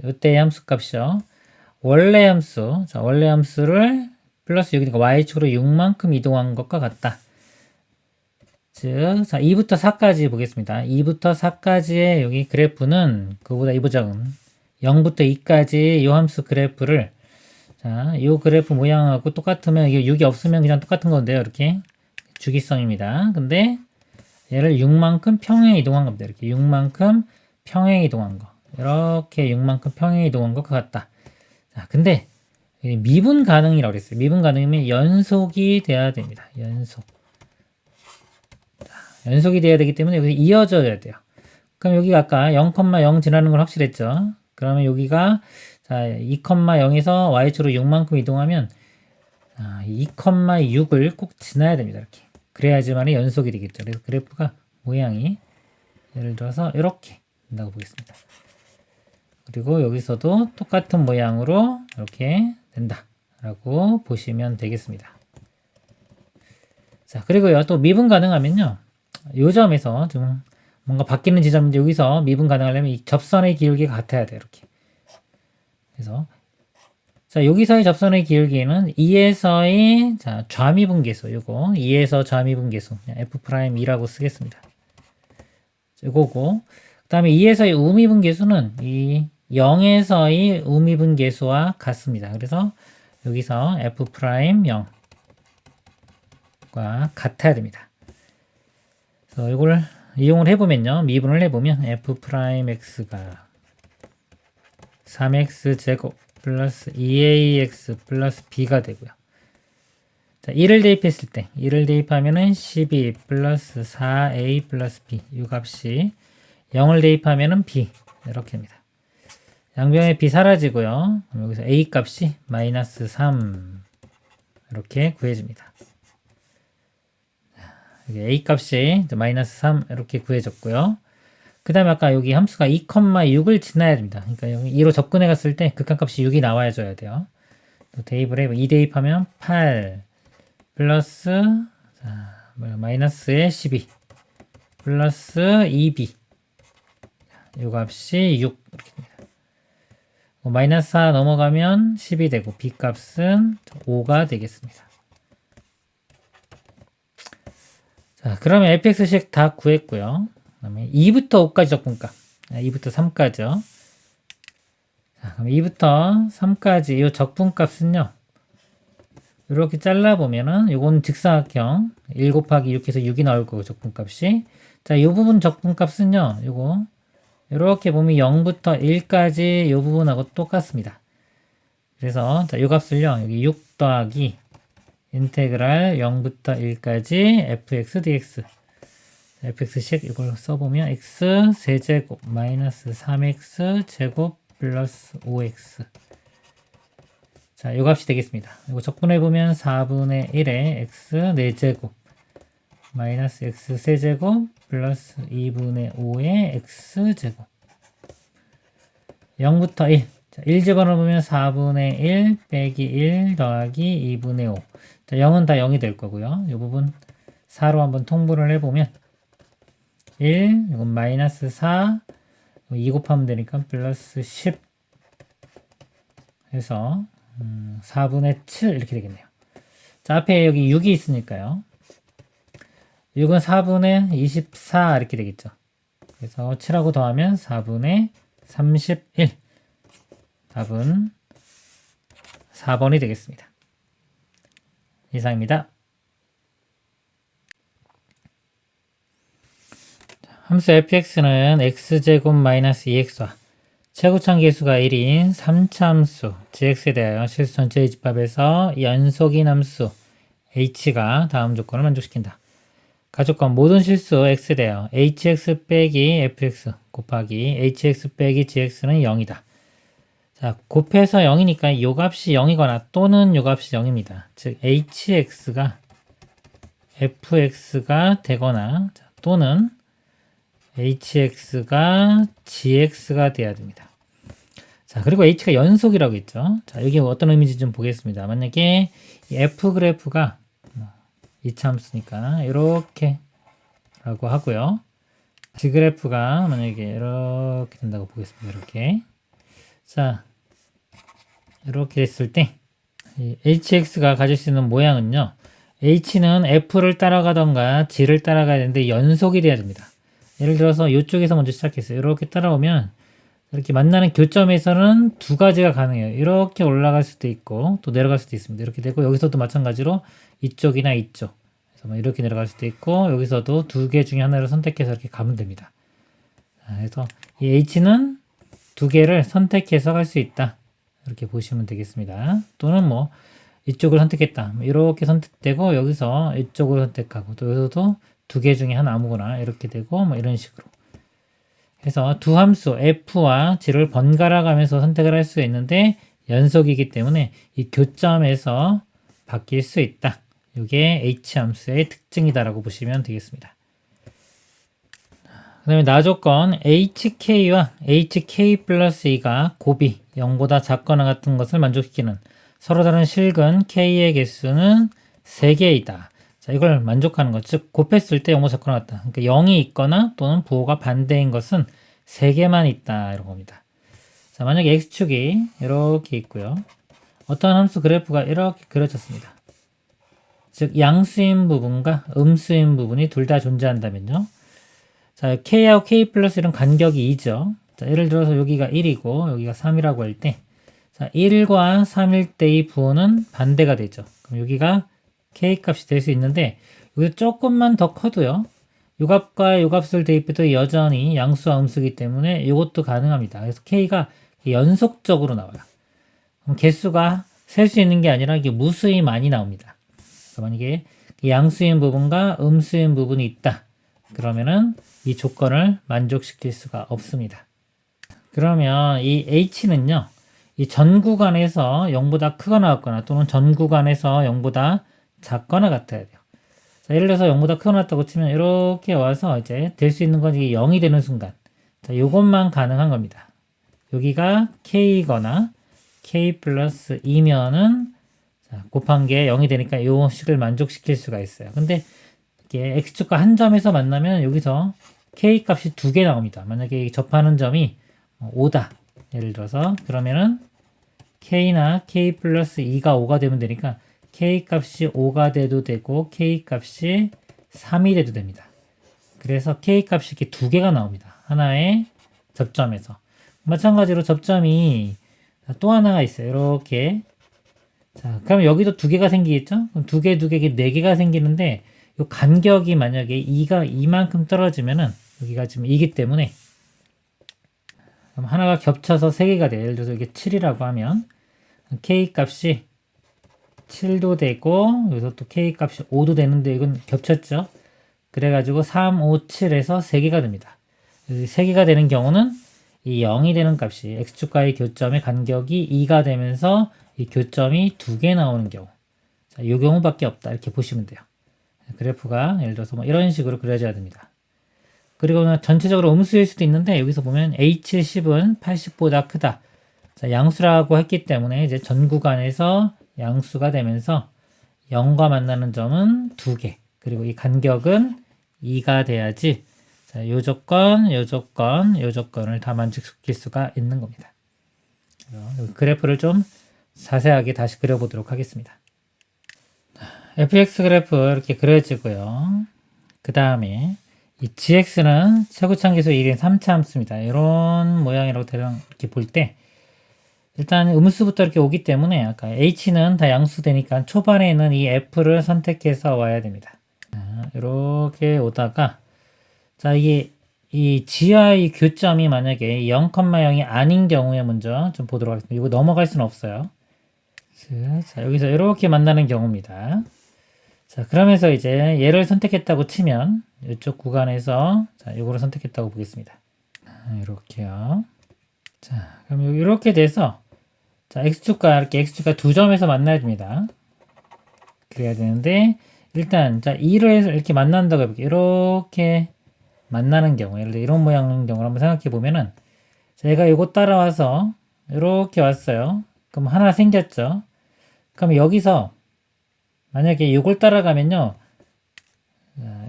이때의 함수값이죠. 원래 함수. 자, 원래 함수를 플러스 6이니까 y축으로 6만큼 이동한 것과 같다. 즉, 자, 2부터 4까지 보겠습니다. 2부터 4까지의 여기 그래프는 그보다 2보 작은 0부터 2까지 이 함수 그래프를 자, 이 그래프 모양하고 똑같으면 이게 6이 없으면 그냥 똑같은 건데요. 이렇게 주기성입니다. 근데 얘를 6만큼 평행에 이동한 겁니다. 이렇게 6만큼 평행 이동한 거. 이렇게 6만큼 평행 이동한 것 같다. 자, 근데 미분 가능이라고 그랬어요. 미분 가능이면 연속이 돼야 됩니다. 연속. 자, 연속이 돼야 되기 때문에 여기 이어져야 돼요. 그럼 여기가 아까 0,0 지나는 건 확실했죠. 그러면 여기가 자 2,0에서 y축으로 6만큼 이동하면 2,6을 꼭 지나야 됩니다. 이렇게. 그래야지만 연속이 되겠죠. 그래서 그래프가 모양이 예를 들어서 이렇게 된다고 보겠습니다. 그리고 여기서도 똑같은 모양으로 이렇게 된다라고 보시면 되겠습니다. 자, 그리고요, 또 미분 가능하면요, 요 점에서 좀 뭔가 바뀌는 지점인데 여기서 미분 가능하려면 이 접선의 기울기가 같아야 돼요. 이렇게. 그래서 자, 여기서의 접선의 기울기는 2에서의 자, 좌미분계수 요거 2에서 좌미분계수 F'E라고 쓰겠습니다. 요거고 그 다음에 2에서의 우미분계수는 이 0에서의 우미분계수와 같습니다. 그래서 여기서 F'0과 같아야 됩니다. 그래서 이걸 이용을 해보면요. 미분을 해보면 F'X가 3X제곱 플러스 2AX 플러스 B가 되고요. 자, 1을 대입했을 때 1을 대입하면은 12 플러스 4A 플러스 B 이 값이 0을 대입하면은 B 이렇게 됩니다. 양변의 B 사라지고요. 그럼 여기서 A 값이 마이너스 3 이렇게 구해집니다. 여기 A 값이 마이너스 3 이렇게 구해졌고요. 그 다음에 아까 여기 함수가 2,6을 지나야 됩니다. 그러니까 여기 2로 접근해 갔을 때 극한값이 6이 나와야 줘야 돼요. 또 대입을 해 2 대입하면 8 플러스 자, 마이너스에 12 플러스 2b 이 값이 6 이렇게 됩니다. 마이너스 4 넘어가면 10이 되고 b 값은 5가 되겠습니다. 자, 그러면 fx식 다 구했고요. 그 다음에 2부터 5까지 적분값 2부터 3까지요. 자, 그럼 2부터 3까지 이 적분값은요. 이렇게 잘라보면은 요건 직사각형 1 곱하기 이렇게 해서 6이 나올 거고 적분값이 자, 이 부분 적분값은요. 요거 이렇게 보면 0부터 1까지 이 부분하고 똑같습니다. 그래서 자, 이 값을요. 여기 6 더하기 인테그랄 0부터 1까지 fx dx fx식 이걸 써보면 x 세제곱 마이너스 3x 제곱 플러스 5x 자, 이 값이 되겠습니다. 이거 적분해보면 4분의 1에 x 4제곱 마이너스 x 세제곱 플러스 2분의 5의 x제곱 0부터 1 자, 1 집어넣으면 4분의 1 빼기 1 더하기 2분의 5 자, 0은 다 0이 될 거고요. 이 부분 4로 한번 통분을 해보면 1 이건 마이너스 4 2 곱하면 되니까 플러스 10 해서 4분의 7 이렇게 되겠네요. 자, 앞에 여기 6이 있으니까요. 6은 4분의 24 이렇게 되겠죠. 그래서 7하고 더하면 4분의 31 답은 4번이 되겠습니다. 이상입니다. 함수 fx는 x제곱 마이너스 2x와 최고참 계수가 1인 3차함수 gx에 대하여 실수 전체의 집합에서 연속인 함수 h가 다음 조건을 만족시킨다. 가조건 모든 실수 x에 대하여 hx 빼기 fx 곱하기 hx 빼기 gx는 0이다. 자, 곱해서 0이니까 요 값이 0이거나 또는 요 값이 0입니다. 즉 hx가 fx가 되거나 또는 hx가 gx가 돼야 됩니다. 자, 그리고 h가 연속이라고 했죠. 자, 여기 어떤 의미인지 좀 보겠습니다. 만약에 이 f 그래프가 2차 함수니까 이렇게 라고 하고요. g 그래프가 만약에 이렇게 된다고 보겠습니다. 이렇게. 자, 이렇게 됐을 때 이 hx가 가질 수 있는 모양은요. h는 f를 따라가던가 g를 따라가야 되는데 연속이 돼야 됩니다. 예를 들어서 이쪽에서 먼저 시작했어요. 이렇게 따라오면 이렇게 만나는 교점에서는 두 가지가 가능해요. 이렇게 올라갈 수도 있고 또 내려갈 수도 있습니다. 이렇게 되고 여기서도 마찬가지로 이쪽이나 이쪽 그래서 이렇게 내려갈 수도 있고 여기서도 두 개 중에 하나를 선택해서 이렇게 가면 됩니다. 그래서 이 h는 두 개를 선택해서 갈 수 있다. 이렇게 보시면 되겠습니다. 또는 뭐 이쪽을 선택했다. 이렇게 선택되고 여기서 이쪽을 선택하고 또 여기서도 두 개 중에 하나 아무거나 이렇게 되고 뭐 이런 식으로 해서 두 함수 f와 g를 번갈아 가면서 선택을 할 수 있는데 연속이기 때문에 이 교점에서 바뀔 수 있다. 이게 h 함수의 특징이다라고 보시면 되겠습니다. 그 다음에 나조건 hk와 hk 플러스 2가 곱이 0보다 작거나 같은 것을 만족시키는 서로 다른 실근 k의 개수는 3개이다. 자, 이걸 만족하는 것, 즉 곱했을 때 0보다 작거나 같다. 그러니까 0이 있거나 또는 부호가 반대인 것은 3개만 있다. 이런 겁니다. 자, 만약에 x축이 이렇게 있고요. 어떤 함수 그래프가 이렇게 그려졌습니다. 즉 양수인 부분과 음수인 부분이 둘 다 존재한다면요. 자, k하고 k 플러스 이런 간격이 2죠. 자, 예를 들어서 여기가 1이고 여기가 3이라고 할 때, 자, 1과 3일 때의 부호는 반대가 되죠. 그럼 여기가 k 값이 될 수 있는데 여기 조금만 더 커도요. 요 값과 요 값을 대입해도 여전히 양수와 음수이기 때문에 이것도 가능합니다. 그래서 k가 연속적으로 나와요. 그럼 개수가 셀 수 있는 게 아니라 이게 무수히 많이 나옵니다. 그래서 만약에 양수인 부분과 음수인 부분이 있다. 그러면은 이 조건을 만족시킬 수가 없습니다. 그러면 이 h는요. 이 전 구간에서 0보다 크거나 같거나 또는 전 구간에서 0보다 작거나 같아야 돼요. 자, 예를 들어서 0보다 크거나 같다고 치면 이렇게 와서 이제 될 수 있는 건 이게 0이 되는 순간. 자, 요것만 가능한 겁니다. 여기가 k거나 k 플러스 2면은 자, 곱한 게 0이 되니까 요 식을 만족시킬 수가 있어요. 근데 이게 x축과 한 점에서 만나면 여기서 k 값이 두 개 나옵니다. 만약에 접하는 점이 5다. 예를 들어서 그러면은 k나 k 플러스 2가 5가 되면 되니까 k 값이 5가 돼도 되고 k 값이 3이 돼도 됩니다. 그래서 k 값이 이렇게 두 개가 나옵니다. 하나의 접점에서. 마찬가지로 접점이 또 하나가 있어요. 이렇게. 자, 그럼 여기도 두 개가 생기겠죠? 그럼 두 개, 네 개가 생기는데 이 간격이 만약에 2가 이만큼 떨어지면은 여기가 지금 2기 때문에 그럼 하나가 겹쳐서 3개가 돼요. 예를 들어서 이게 7이라고 하면 k 값이 7도 되고 여기서 또 k 값이 5도 되는데 이건 겹쳤죠. 그래가지고 3, 5, 7에서 3개가 됩니다. 3개가 되는 경우는 이 0이 되는 값이 x축과의 교점의 간격이 2가 되면서 이 교점이 2개 나오는 경우. 자, 이 경우밖에 없다. 이렇게 보시면 돼요. 그래프가 예를 들어서 뭐 이런 식으로 그려져야 됩니다. 그리고 전체적으로 음수일 수도 있는데 여기서 보면 H10은 80보다 크다. 자, 양수라고 했기 때문에 이제 전 구간에서 양수가 되면서 0과 만나는 점은 2개. 그리고 이 간격은 2가 돼야지 자, 요 조건, 요 조건, 요 조건을 다 만족시킬 수가 있는 겁니다. 그래프를 좀 자세하게 다시 그려보도록 하겠습니다. fx 그래프 이렇게 그려지고요. 그 다음에 이 gx는 최고참계수 1인 3차 함수입니다. 이런 모양이라고 대략 이렇게 볼 때 일단 음수부터 이렇게 오기 때문에 아까 h는 다 양수되니까 초반에 있는 이 f를 선택해서 와야 됩니다. 자, 이렇게 오다가 자 이게 이 g와의 교점이 만약에 0,0이 아닌 경우에 먼저 좀 보도록 하겠습니다. 이거 넘어갈 수는 없어요. 자 여기서 이렇게 만나는 경우입니다. 자, 그러면서 이제 얘를 선택했다고 치면 이쪽 구간에서 자, 요거를 선택했다고 보겠습니다. 이렇게요. 자, 그럼 이렇게 돼서 자, x축과 이렇게 x축과 두 점에서 만나야 됩니다. 그래야 되는데 일단 자, 2를 해서 이렇게 만난다고 해볼게요. 이렇게 만나는 경우, 예를 들어 이런 모양의 경우를 한번 생각해 보면은 제가 이거 따라와서 이렇게 왔어요. 그럼 하나 생겼죠. 그럼 여기서 만약에 이걸 따라가면요.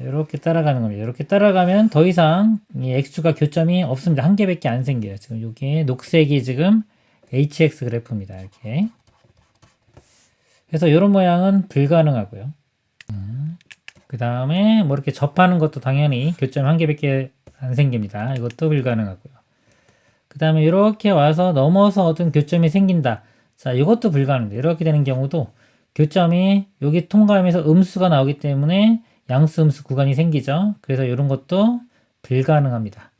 이렇게 따라가는 겁니다. 이렇게 따라가면 더 이상 이 x축과 교점이 없습니다. 한 개밖에 안 생겨요. 지금 이게 녹색이 지금 hx 그래프입니다. 이렇게. 그래서 이런 모양은 불가능하고요. 그 다음에 뭐 이렇게 접하는 것도 당연히 교점 한 개밖에 안 생깁니다. 이것도 불가능하고요. 그 다음에 이렇게 와서 넘어서 얻은 교점이 생긴다. 자, 이것도 불가능합니다. 이렇게 되는 경우도 교점이 여기 통과하면서 음수가 나오기 때문에 양수 음수 구간이 생기죠. 그래서 이런 것도 불가능합니다.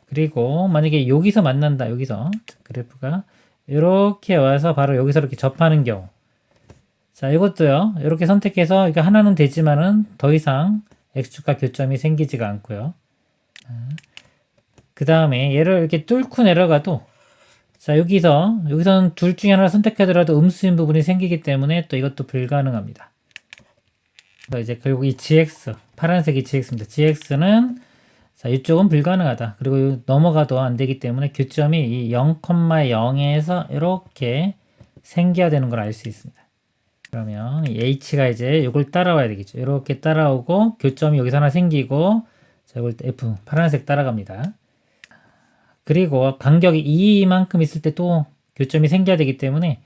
그리고 만약에 여기서 만난다. 여기서 그래프가 이렇게 와서 바로 여기서 이렇게 접하는 경우. 자, 이것도요. 이렇게 선택해서 이게 하나는 되지만은 더 이상 x축과 교점이 생기지가 않고요. 그 다음에 얘를 이렇게 뚫고 내려가도 자, 여기서는 둘 중에 하나를 선택하더라도 음수인 부분이 생기기 때문에 또 이것도 불가능합니다. 그래서 이제 결국 이 gx, 파란색이 gx입니다. gx는 자, 이쪽은 불가능하다. 그리고 넘어가도 안 되기 때문에 교점이 이 0,0에서 이렇게 생겨야 되는 걸 알 수 있습니다. 그러면 이 h가 이제 이걸 따라와야 되겠죠. 이렇게 따라오고 교점이 여기서 하나 생기고 자, 이걸 f 파란색 따라갑니다. 그리고 간격이 2만큼 있을 때 또 교점이 생겨야 되기 때문에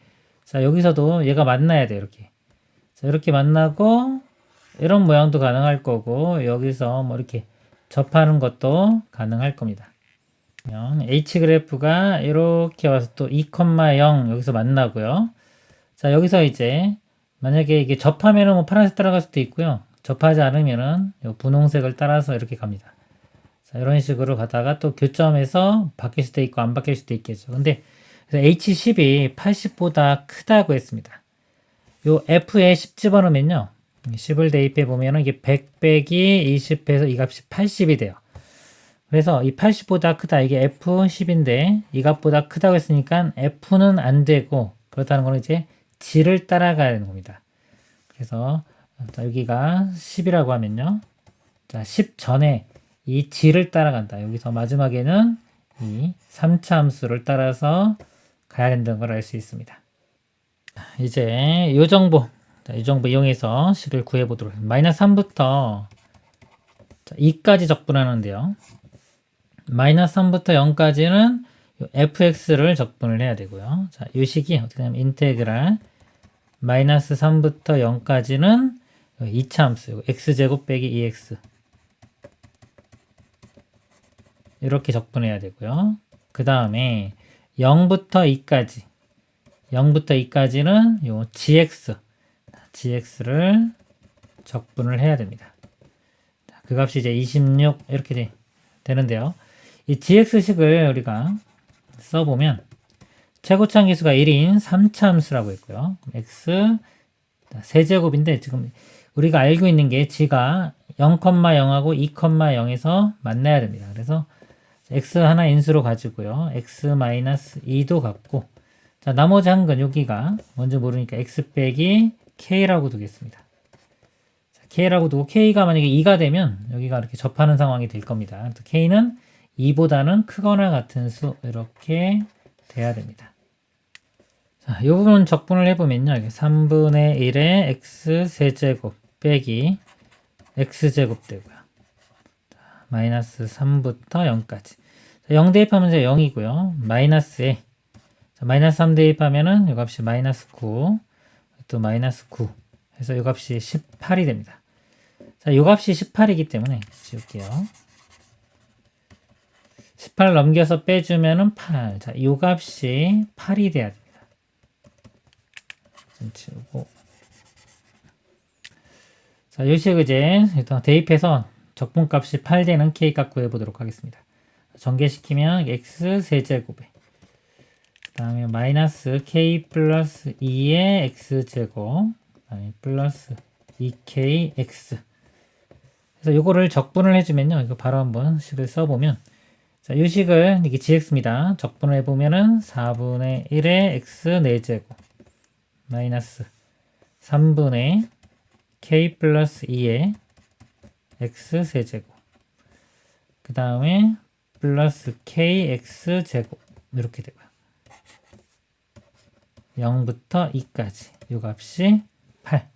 자, 여기서도 얘가 만나야 돼요. 이렇게. 자, 이렇게 만나고 이런 모양도 가능할 거고 여기서 뭐 이렇게 접하는 것도 가능할 겁니다. h 그래프가 이렇게 와서 또 2,0 여기서 만나고요. 자, 여기서 이제 만약에 이게 접하면은 뭐 파란색 따라갈 수도 있고요. 접하지 않으면은 요 분홍색을 따라서 이렇게 갑니다. 자, 이런 식으로 가다가 또 교점에서 바뀔 수도 있고 안 바뀔 수도 있겠죠. 근데 H10이 80보다 크다고 했습니다. 요 F에 10 집어넣으면요. 10을 대입해 보면은 이게 100 빼기 20해서 이 값이 80이 돼요. 그래서 이 80보다 크다. 이게 F10인데 이 값보다 크다고 했으니까 F는 안 되고 그렇다는 거는 이제 G를 따라가야 되는 겁니다. 그래서 자, 여기가 10이라고 하면요. 자, 10 전에 이 G를 따라간다. 여기서 마지막에는 이 3차 함수를 따라서 가야 된다는 걸 알 수 있습니다. 이제 이 정보, 이 정보 이용해서 식을 구해 보도록 하겠습니다. 마이너스 3부터 2까지 적분하는데요. 마이너스 3부터 0까지는 fx를 적분을 해야 되고요. 자, 이 식이 어떻게 되냐면 인테그랄 마이너스 3부터 0까지는 2차 함수 x제곱 빼기 2x 이렇게 적분해야 되고요. 그 다음에 0부터 2까지는 요 gx를 적분을 해야 됩니다. 그 값이 이제 26 이렇게 되는데요. 이 gx식을 우리가 써보면 최고차 함수가 1인 3차 함수라고 했고요. x 세제곱인데 지금 우리가 알고 있는 게 g가 0,0하고 2,0에서 만나야 됩니다. 그래서 x 하나 인수로 가지고요. x-2도 갖고 자, 나머지 한 건 여기가 먼저 모르니까 x 빼기 k라고 두겠습니다. 자, k라고 두고 k가 만약에 2가 되면 여기가 이렇게 접하는 상황이 될 겁니다. k는 2보다는 크거나 같은 수 이렇게 돼야 됩니다. 자, 이 부분 적분을 해보면요. 3분의 1의 x 세제곱 빼기 x제곱 되고요. 자, 마이너스 3부터 0까지. 자, 0 대입하면 이제 0이고요. 마이너스에 자, 마이너스 3 대입하면은 이 값이 마이너스 9, 또 마이너스 9 해서 이 값이 18이 됩니다. 자, 이 값이 18이기 때문에 지울게요. 18 넘겨서 빼주면은 8. 자, 이 값이 8이 돼야 됩니다. 좀 지우고. 자, 이 식을 이제 일단 대입해서 적분값이 8 되는 k 값 구해보도록 하겠습니다. 전개시키면 x 세제곱에 그 다음에 마이너스 k 플러스 2의 x제곱 그 다음에 플러스 2kx 그래서 요거를 적분을 해주면요. 이거 바로 한번 식을 써보면 자, 이 식을 이게 gx입니다. 적분을 해보면은 4분의 1의 x 4제곱 마이너스 3분의 k 플러스 2의 x 세제곱 그 다음에 플러스 kx 제곱 이렇게 되고요. 0부터 2까지 이 값이 8.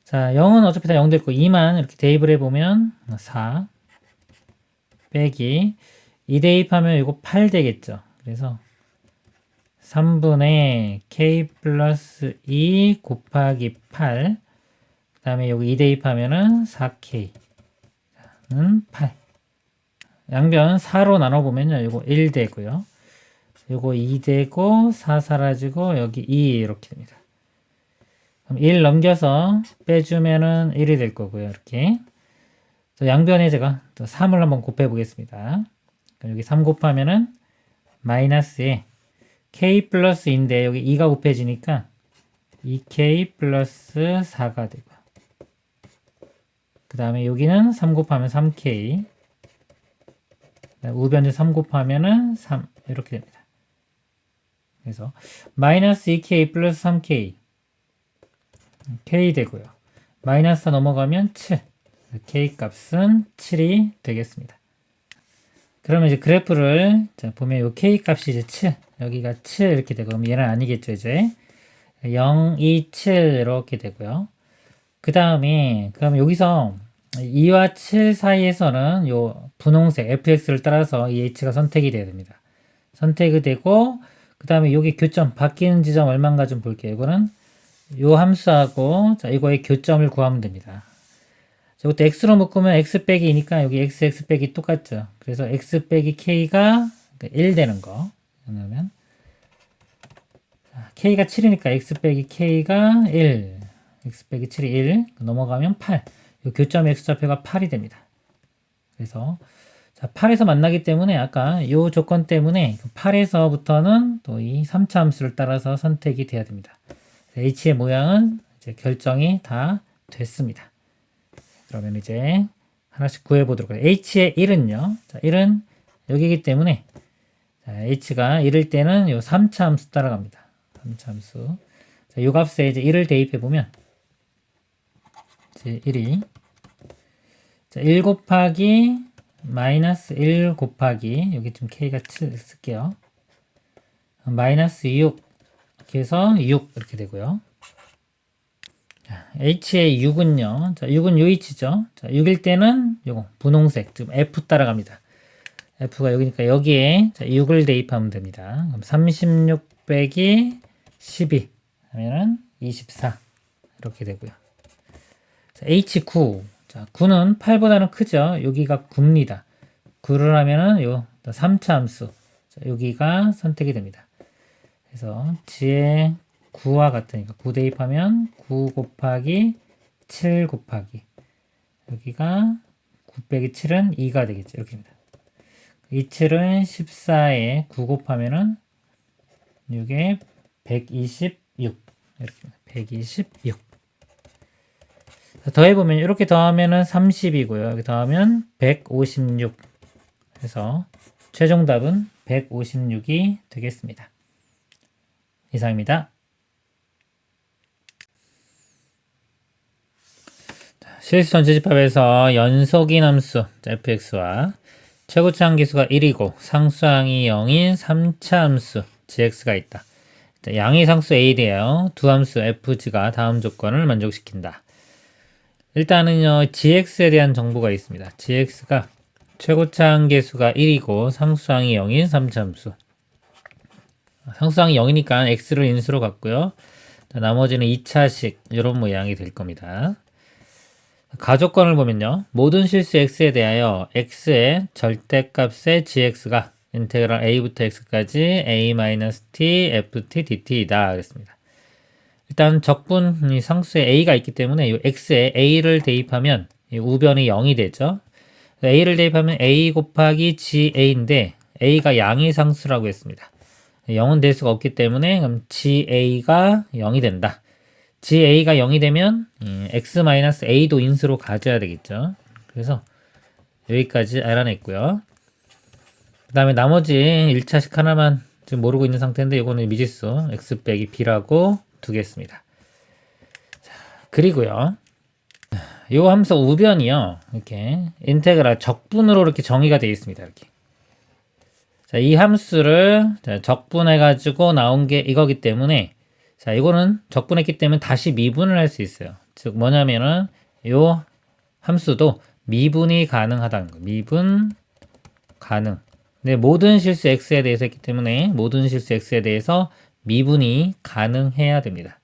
자, 0은 어차피 다 0 됐고 2만 이렇게 대입을 해보면 4 빼기 2 대입하면 이거 8 되겠죠. 그래서 3분의 k 플러스 2 곱하기 8 그 다음에 여기 2 대입하면은 4k는 8 양변 4로 나눠보면요. 이거 1 되고요. 요거 2 되고 4 사라지고 여기 2 이렇게 됩니다. 그럼 1 넘겨서 빼주면은 1이 될 거고요. 이렇게. 양변에 제가 또 3을 한번 곱해 보겠습니다. 여기 3 곱하면은 마이너스에 k 플러스인데 여기 2가 곱해지니까 2k 플러스 4가 되고, 그 다음에 여기는 3 곱하면 3k, 우변에 3 곱하면은 3 이렇게 됩니다. 그래서 마이너스 2k 플러스 3k k 되고요. 마이너스 4 넘어가면 7, k 값은 7이 되겠습니다. 그러면 이제 그래프를 보면 요 k 값이 이제 7, 여기가 7 이렇게 되고, 그럼 얘는 아니겠죠. 이제 0, 2, 7 이렇게 되고요. 그 다음에 그럼 여기서 2와 7 사이에서는 요 분홍색 fx를 따라서 이 h가 선택이 돼야 됩니다. 선택이 되고, 그 다음에 여기 교점 바뀌는 지점 얼마인가 좀 볼게요. 이거는 요 함수하고 이거의 교점을 구하면 됩니다. 이것도 x로 묶으면 x 빼기 2니까 여기 x 빼기 똑같죠. 그래서 x 빼기 k가 1 되는 거. 그러면 k가 7이니까 x 빼기 k가 1, x 빼기 7이 1, 넘어가면 8. 이 교점 x좌표가 8이 됩니다. 그래서 8에서 만나기 때문에 아까 이 조건 때문에 8에서부터는 또 이 3차 함수를 따라서 선택이 돼야 됩니다. h의 모양은 이제 결정이 다 됐습니다. 그러면 이제 하나씩 구해보도록 할게요. h의 1은요. 자, 1은 여기이기 때문에 h가 1일 때는 요 3차 함수 따라갑니다. 3차 함수. 자, 요 값에 이제 1을 대입해보면 이제 1이 1 곱하기 마이너스 1 곱하기 여기 좀 k가 7 쓸게요. 마이너스 6 이렇게 해서 6 이렇게 되고요. h의 6은요. 자, 6은 요 위치죠. 자, 6일 때는 요거 분홍색 지금 f 따라갑니다. f가 여기니까 여기에 자, 6을 대입하면 됩니다. 그럼 36 빼기 12 하면은 24 이렇게 되고요. 자, h9. 자, 9는 8보다는 크죠. 여기가 9입니다. 9를 하면은 요 3차 함수. 자, 여기가 선택이 됩니다. 그래서 지의 9와 같으니까 9 대입하면 9 곱하기 7 곱하기 여기가 9 빼기 7은 2가 되겠죠. 이렇게 됩니다. 이 7은 14에 9 곱하면은 6에 126 이렇게 126. 더해보면 이렇게 더하면은 30이고요. 여기 더하면 156 해서 최종 답은 156이 되겠습니다. 이상입니다. 실수 전체집합에서 연속인 함수 fx와 최고차 함기수가 1이고 상수항이 0인 3차 함수 gx가 있다. 양의 상수 a래요. 두 함수 fg가 다음 조건을 만족시킨다. 일단은요, gx에 대한 정보가 있습니다. gx가 최고차 함계수가 1이고 상수항이 0인 3차 함수. 상수항이 0이니까 x를 인수로 갖고요. 나머지는 2차식 이런 모양이 될 겁니다. 가조건을 보면요. 모든 실수 x에 대하여 x의 절대값의 gx가 인테그랄 a부터 x까지 a-t ft dt이다 그랬습니다. 일단 적분 이 상수에 a가 있기 때문에 이 x에 a를 대입하면 이 우변이 0이 되죠. a를 대입하면 a 곱하기 ga인데 a가 양의 상수라고 했습니다. 0은 될 수가 없기 때문에 그럼 ga가 0이 된다. ga가 0이 되면 x-a도 인수로 가져야 되겠죠. 그래서 여기까지 알아냈고요. 그 다음에 나머지 1차식 하나만 지금 모르고 있는 상태인데 이거는 미지수 x 빼기 b라고 두겠습니다. 자, 그리고요. 요 함수 우변이요. 이렇게 인테그랄 적분으로 이렇게 정의가 되어 있습니다. 이렇게. 자, 이 함수를 적분해 가지고 나온 게 이거기 때문에 자, 이거는 적분했기 때문에 다시 미분을 할 수 있어요. 즉 뭐냐면은 요 함수도 미분이 가능하다는 거. 미분 가능. 근데 모든 실수 x에 대해서 했기 때문에 모든 실수 x에 대해서 미분이 가능해야 됩니다.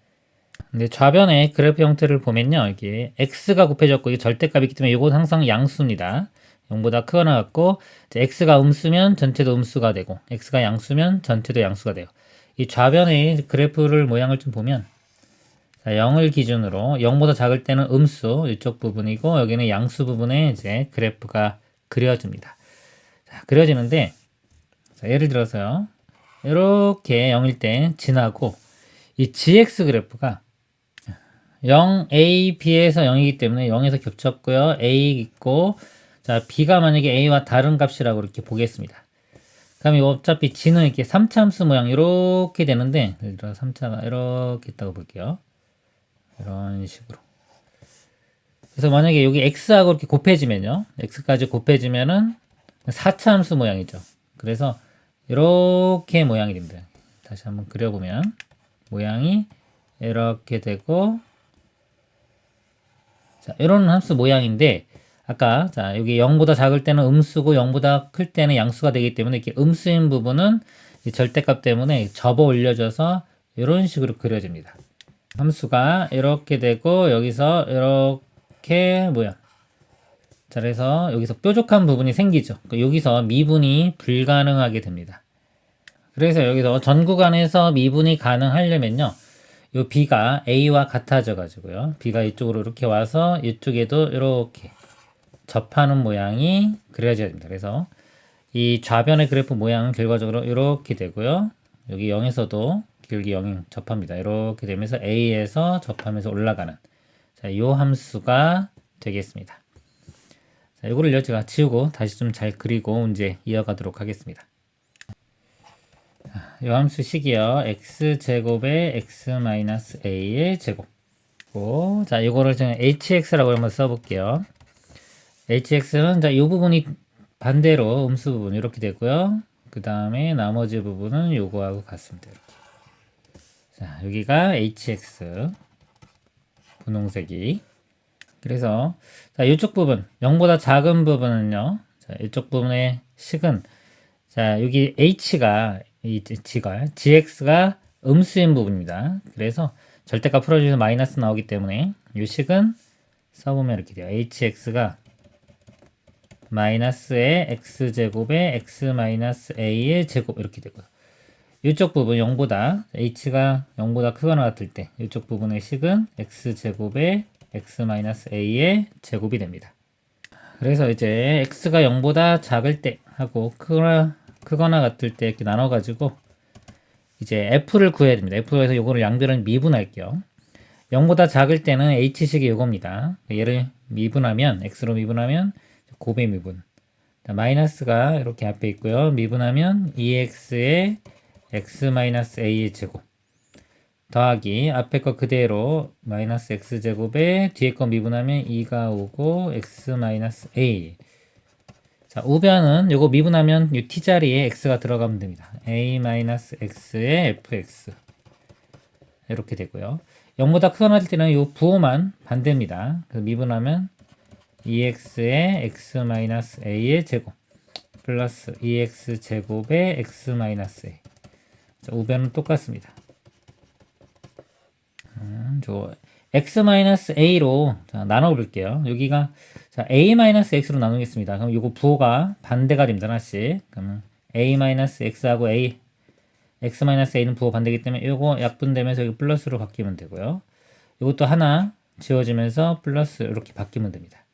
근데 좌변의 그래프 형태를 보면요. 이게 x가 곱해졌고 이게 절대값이기 때문에 이건 항상 양수입니다. 0보다 크거나 같고 x가 음수면 전체도 음수가 되고 x가 양수면 전체도 양수가 돼요. 이 좌변의 그래프를 모양을 좀 보면 자, 0을 기준으로 0보다 작을 때는 음수 이쪽 부분이고 여기는 양수 부분에 이제 그래프가 그려집니다. 자, 그려지는데, 자, 예를 들어서요. 이렇게 0일 때 지나고 이 gx 그래프가 0, a, b에서 0이기 때문에 0에서 겹쳤고요. a 있고, 자, b가 만약에 a와 다른 값이라고 이렇게 보겠습니다. 그럼 어차피 g는 이렇게 3차 함수 모양 이렇게 되는데, 예를 들어 3차가 이렇게 있다고 볼게요. 이런 식으로. 그래서 만약에 여기 x하고 이렇게 곱해지면요. x까지 곱해지면은 4차 함수 모양이죠. 그래서 이렇게 모양이 됩니다. 다시 한번 그려보면 모양이 이렇게 되고, 자, 이런 함수 모양인데, 아까 자 여기 0보다 작을 때는 음수고 0보다 클 때는 양수가 되기 때문에 이렇게 음수인 부분은 이 절대값 때문에 접어 올려져서 이런 식으로 그려집니다. 함수가 이렇게 되고 여기서 이렇게 모양. 자, 그래서 여기서 뾰족한 부분이 생기죠. 여기서 미분이 불가능하게 됩니다. 그래서 여기서 전 구간에서 미분이 가능하려면요. 요 b가 a와 같아져 가지고요. b가 이쪽으로 이렇게 와서 이쪽에도 이렇게 접하는 모양이 그려져야 됩니다. 그래서 이 좌변의 그래프 모양은 결과적으로 이렇게 되고요. 여기 0에서도 길게 0이 접합니다. 이렇게 되면서 a에서 접하면서 올라가는, 자, 요 함수가 되겠습니다. 자, 이거를 제가 지우고 다시 좀 잘 그리고 문제 이어가도록 하겠습니다. 요 함수 식이요. x제곱에 x-a의 제곱. 자, 이거를 제가 hx라고 한번 써볼게요. hx는 자, 이 부분이 반대로 음수 부분 이렇게 되고요. 그 다음에 나머지 부분은 요거하고 같습니다. 이렇게. 자, 여기가 hx 분홍색이. 그래서 자, 이쪽 부분 0보다 작은 부분은요. 자, 이쪽 부분의 식은 자, 여기 h가 gx가 음수인 부분입니다. 그래서 절대값 풀어주면서 마이너스 나오기 때문에 이 식은 써보면 이렇게 돼요. hx가 마이너스의 x제곱에 x-a의 제곱 이렇게 되고요. 이쪽 부분 0보다 h가 0보다 크거나 같을 때 이쪽 부분의 식은 x제곱에 x-a의 제곱이 됩니다. 그래서 이제 x가 0보다 작을 때 하고 크거나 같을 때 이렇게 나눠 가지고 이제 f를 구해야 됩니다. f에서 요거를 양변을 미분할게요. 0보다 작을 때는 h식이 요겁니다. 얘를 미분하면 x로 미분하면 곱의 미분. 마이너스가 이렇게 앞에 있고요. 미분하면 2x의 x-a의 제곱 더하기 앞에 거 그대로 마이너스 x제곱에 뒤에 거 미분하면 2가 오고 x-a. 자, 우변은 요거 미분하면 이 t자리에 x가 들어가면 됩니다. a-x의 fx 이렇게 되고요. 0보다 크거나 할 때는 요 부호만 반대입니다. 그래서 미분하면 2x의 x-a의 제곱 플러스 2x제곱의 x-a. 자, 우변은 똑같습니다. x-a로 자, 나눠볼게요. 여기가 자, a-x로 나누겠습니다. 그럼 이거 부호가 반대가 됩니다. 하나씩. 그러면 a-x하고 x-a는 부호 반대이기 때문에 이거 약분되면서 여기 플러스로 바뀌면 되고요. 이것도 하나 지워지면서 플러스 이렇게 바뀌면 됩니다.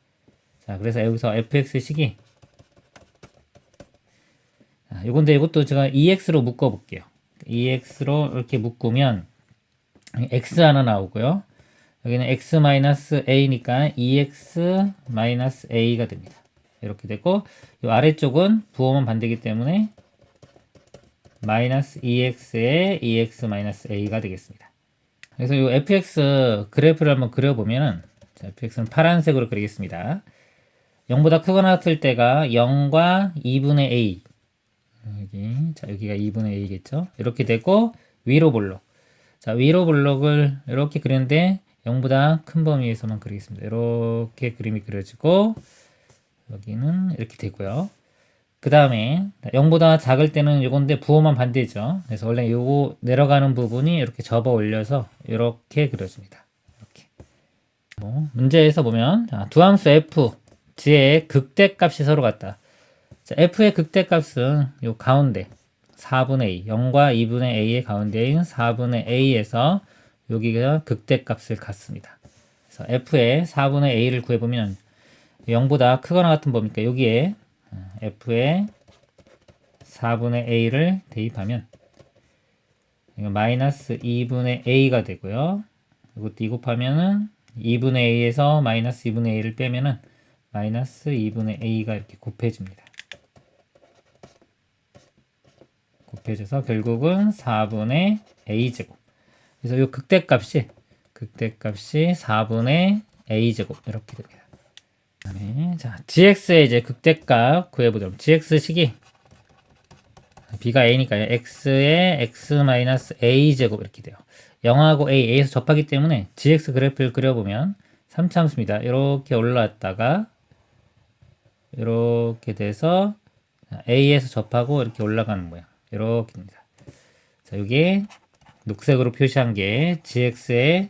자, 그래서 여기서 fx식이 요건데 이것도 제가 2x로 묶어 볼게요. 2x로 이렇게 묶으면 x 하나 나오고요. 여기는 x-a니까 2x-a가 됩니다. 이렇게 되고 이 아래쪽은 부호만 반대이기 때문에 마이너스 2x의 2x-a가 되겠습니다. 그래서 이 fx 그래프를 한번 그려보면은 자, fx는 파란색으로 그리겠습니다. 0보다 크거나 같을 때가 0과 2분의 a 자, 여기가 2분의 a겠죠. 이렇게 되고 위로 볼록. 자, 위로 블록을 이렇게 그렸는데 0보다 큰 범위에서만 그리겠습니다. 이렇게 그림이 그려지고 여기는 이렇게 되고요. 그 다음에 0보다 작을 때는 이건데 부호만 반대죠. 그래서 원래 요거 내려가는 부분이 이렇게 접어 올려서 이렇게 그려집니다. 이렇게. 문제에서 보면 자, 두 함수 f, g의 극대값이 서로 같다. 자, f의 극대값은 요 가운데 4분의 a, 0과 2분의 a의 가운데인 4분의 a에서 여기가 극대값을 갖습니다. 그래서 f의 4분의 a를 구해보면 0보다 크거나 같은 범위니까 여기에 f의 4분의 a를 대입하면 이거 마이너스 2분의 a가 되고요. 이것도 2 곱하면은 2분의 a에서 마이너스 2분의 a를 빼면은 마이너스 2분의 a가 이렇게 곱해집니다. 곱해져서 결국은 4분의 a제곱. 그래서 이 극대값이 4분의 a제곱 이렇게 됩니다. 네, 자, gx의 이제 극대값 구해보도록. gx식이 b가 a니까요. x의 x-a 제곱 이렇게 돼요. 0하고 a에서 접하기 때문에 gx 그래프를 그려보면 3차함수입니다. 이렇게 올라왔다가 이렇게 돼서 a에서 접하고 이렇게 올라가는 모양. 이렇게 됩니다. 자, 이게 녹색으로 표시한 게 gx의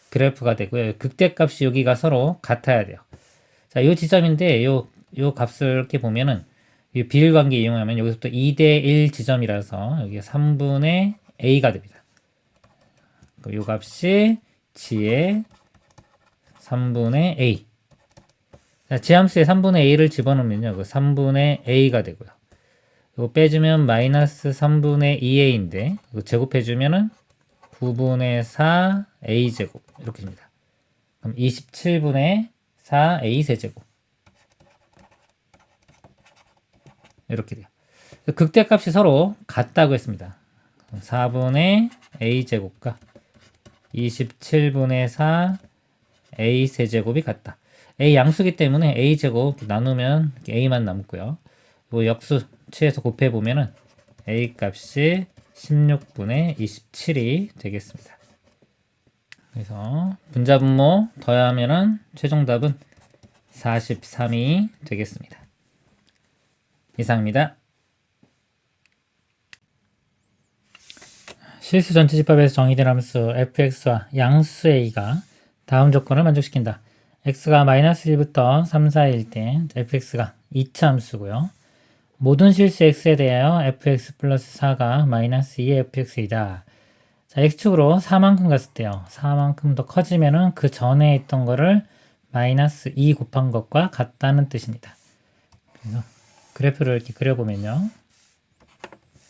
그래프가 되고요. 극대값이 여기가 서로 같아야 돼요. 자, 요 지점인데 요 값을 이렇게 보면은 이 비율 관계 이용하면 여기서부터 2대1 지점이라서 여기 3분의 a가 됩니다. 요 값이 g의 3분의 a. 자, 지함수에 3분의 a를 집어넣으면요. 그 3분의 a가 되고요. 이거 빼주면 마이너스 3분의 2a인데 이거 제곱해주면은 9분의 4 a제곱 이렇게 됩니다. 그럼 27분의 4 a 세제곱 이렇게 돼요. 극대값이 서로 같다고 했습니다. 4분의 a제곱과 27분의 4 a 세제곱이 같다. a 양수기 때문에 a제곱 나누면 a만 남고요. 이 역수 취해서 곱해보면은 a 값이 16분의 27이 되겠습니다. 그래서 분자분모 더하면은 최종 답은 43이 되겠습니다. 이상입니다. 실수 전체집합에서 정의된 함수 fx와 양수 a가 다음 조건을 만족시킨다. x가 마이너스 1부터 3, 4일 때 fx가 2차 함수고요. 모든 실수 x에 대하여 fx 플러스 4가 마이너스 2의 fx이다. 자, x축으로 4만큼 갔을 때요. 4만큼 더 커지면은 그 전에 있던 거를 마이너스 2 곱한 것과 같다는 뜻입니다. 그래서 그래프를 이렇게 그려보면요.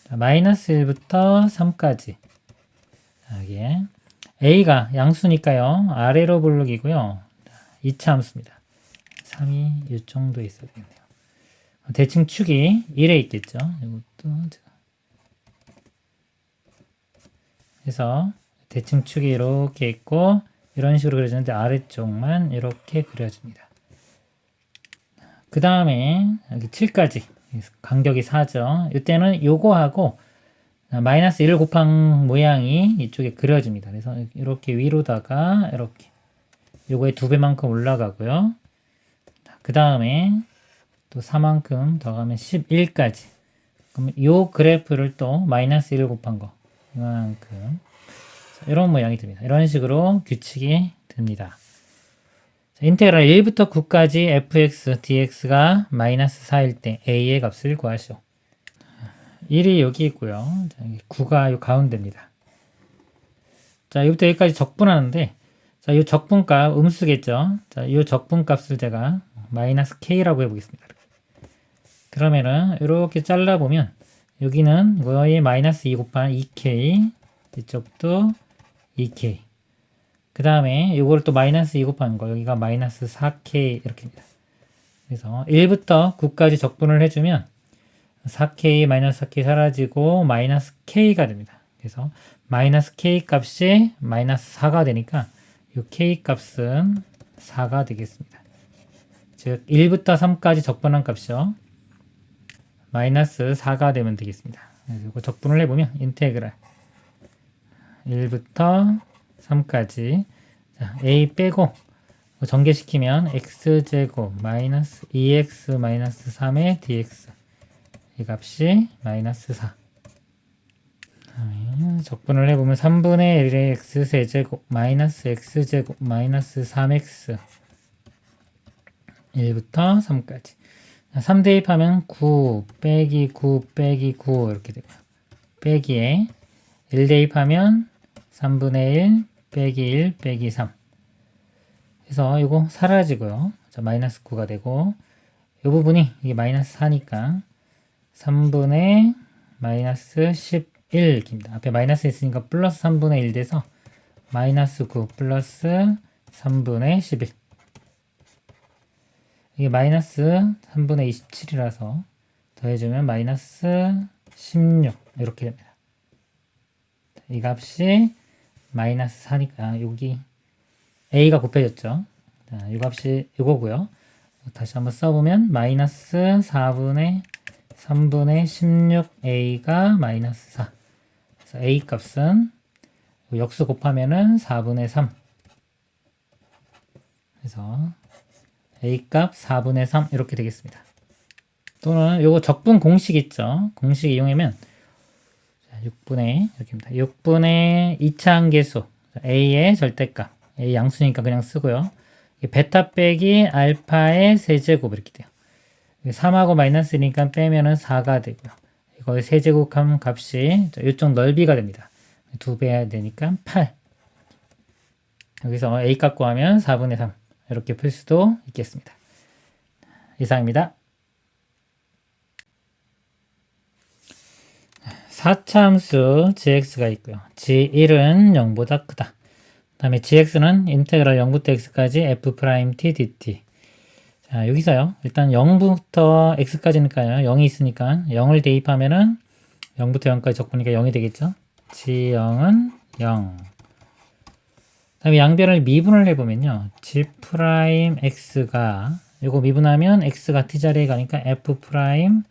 자, 마이너스 1부터 3까지. 여기에 a가 양수니까요. 아래로 볼록이고요. 2차 함수입니다. 3이 이 정도 있어야겠네요. 대칭 축이 1에 있겠죠. 이것도 그래서 대칭 축이 이렇게 있고 이런 식으로 그려지는데 아래쪽만 이렇게 그려집니다. 그 다음에 여기 7까지 간격이 4죠. 이때는 요거하고 마이너스 1을 곱한 모양이 이쪽에 그려집니다. 그래서 이렇게 위로다가 이렇게 요거의 2배만큼 올라가고요. 그 다음에 또 4만큼 더 가면 11까지. 그럼 요 그래프를 또 마이너스 1을 곱한 거 이만큼 이런 모양이 됩니다. 이런 식으로 규칙이 됩니다. 자, 인테그랄 1부터 9까지 fx, dx가 마이너스 4일 때 a의 값을 구하시오. 1이 여기 있고요. 자, 9가 요 가운데입니다. 자, 여기부터 여기까지 적분하는데 자, 이 적분값 음수겠죠. 자, 이 적분값을 제가 마이너스 k라고 해보겠습니다. 그러면은 이렇게 잘라보면 여기는 거의 마이너스 2 곱한 2k, 이쪽도 2k. 그 다음에 이걸 또 마이너스 2 곱한 거 여기가 마이너스 4k 이렇게입니다. 그래서 1부터 9까지 적분을 해주면 4k 마이너스 4k 사라지고 마이너스 k가 됩니다. 그래서 마이너스 k 값이 마이너스 4가 되니까 이 k 값은 4가 되겠습니다. 즉 1부터 3까지 적분한 값이요. 마이너스 4가 되면 되겠습니다. 그리고 적분을 해보면 인테그랄 1부터 3까지 자, a 빼고 전개시키면 x제곱 마이너스 2x 마이너스 3의 dx 이 값이 마이너스 4 적분을 해보면 3분의 1의 x세제곱 마이너스 x제곱 마이너스 3x 1부터 3까지 3 대입하면 9 빼기 9 빼기 9 이렇게 되고요. 빼기에 1 대입하면 3분의 1 빼기 1 빼기 3 그래서 이거 사라지고요. 자, 마이너스 9가 되고 이 부분이 이게 마이너스 4니까 3분의 마이너스 11입니다. 앞에 마이너스 있으니까 플러스 3분의 1 돼서 마이너스 9 플러스 3분의 11. 이게 마이너스 3분의 27이라서 더해주면 마이너스 16 이렇게 됩니다. 이 값이 마이너스 4니까 여기 a가 곱해졌죠. 자, 이 값이 이거고요. 다시 한번 써보면 마이너스 4분의 3분의 16a가 마이너스 4. 그래서 a 값은 역수 곱하면은 4분의 3. 그래서 a 값 4분의 3 이렇게 되겠습니다. 또는 요거 적분 공식 있죠. 공식 이용하면 6분의 이렇게입니다. 6분의 2차 함계수 a의 절대값 a 양수니까 그냥 쓰고요. 베타 빼기 알파의 세제곱 이렇게 돼요. 3하고 마이너스니까 빼면은 4가 되고요. 이걸 세제곱하면 값이 이쪽 넓이가 됩니다. 2배 해야 되니까 8. 여기서 a 값 구하면 4분의 3 이렇게 풀 수도 있겠습니다. 이상입니다. 4차 함수 gx가 있고요. g1은 0보다 크다. 그 다음에 gx는 인테그랄 0부터 x까지 f't dt. 자, 여기서요. 일단 0부터 x까지니까요. 0이 있으니까 0을 대입하면은 0부터 0까지 적으니까 0이 되겠죠. g0은 0. 그 다음에 양변을 미분을 해보면요. g'x가 이거 미분하면 x가 t자리에 가니까 f't와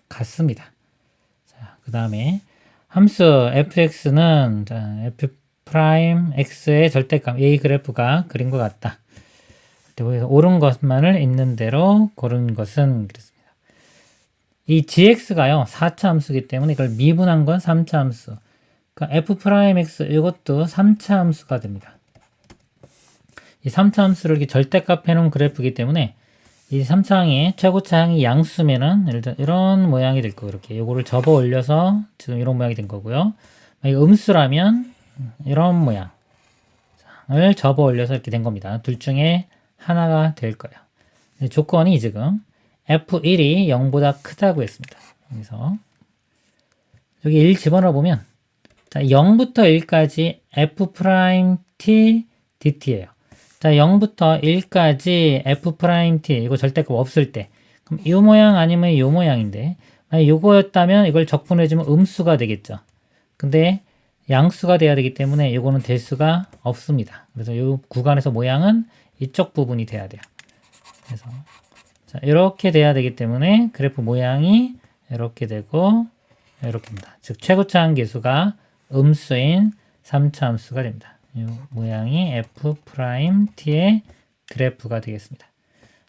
같습니다. 자, 그 다음에 함수 fx는 f'x의 절대값 a 그래프가 그린 것 같다. 그래서 옳은 것만을 있는 대로 고른 것은 그렇습니다. 이 gx가요 4차 함수이기 때문에 이걸 미분한 건 3차 함수. 그러니까 f'x 이것도 3차 함수가 됩니다. 이 3차 함수를 이렇게 절대값 해놓은 그래프이기 때문에 이 3차항이 최고차 항이 양수면은 예를 들어 이런 모양이 될 거고 이렇게 요거를 접어 올려서 지금 이런 모양이 된 거고요. 음수라면 이런 모양을 접어 올려서 이렇게 된 겁니다. 둘 중에 하나가 될 거예요. 조건이 지금 f1이 0보다 크다고 했습니다. 그래서 여기 1 집어넣어 보면 자, 0부터 1까지 f't dt예요. 자, 0부터 1까지 f't 이거 절대값 없을 때 그럼 이 모양 아니면 이 모양인데 만약 요거였다면 이걸 적분해주면 음수가 되겠죠. 근데 양수가 돼야 되기 때문에 이거는 될 수가 없습니다. 그래서 이 구간에서 모양은 이쪽 부분이 돼야 돼요. 그래서 자, 이렇게 돼야 되기 때문에 그래프 모양이 이렇게 되고 이렇게입니다. 즉 최고차 함계수가 음수인 3차 함수가 됩니다. 이 모양이 f't의 그래프가 되겠습니다.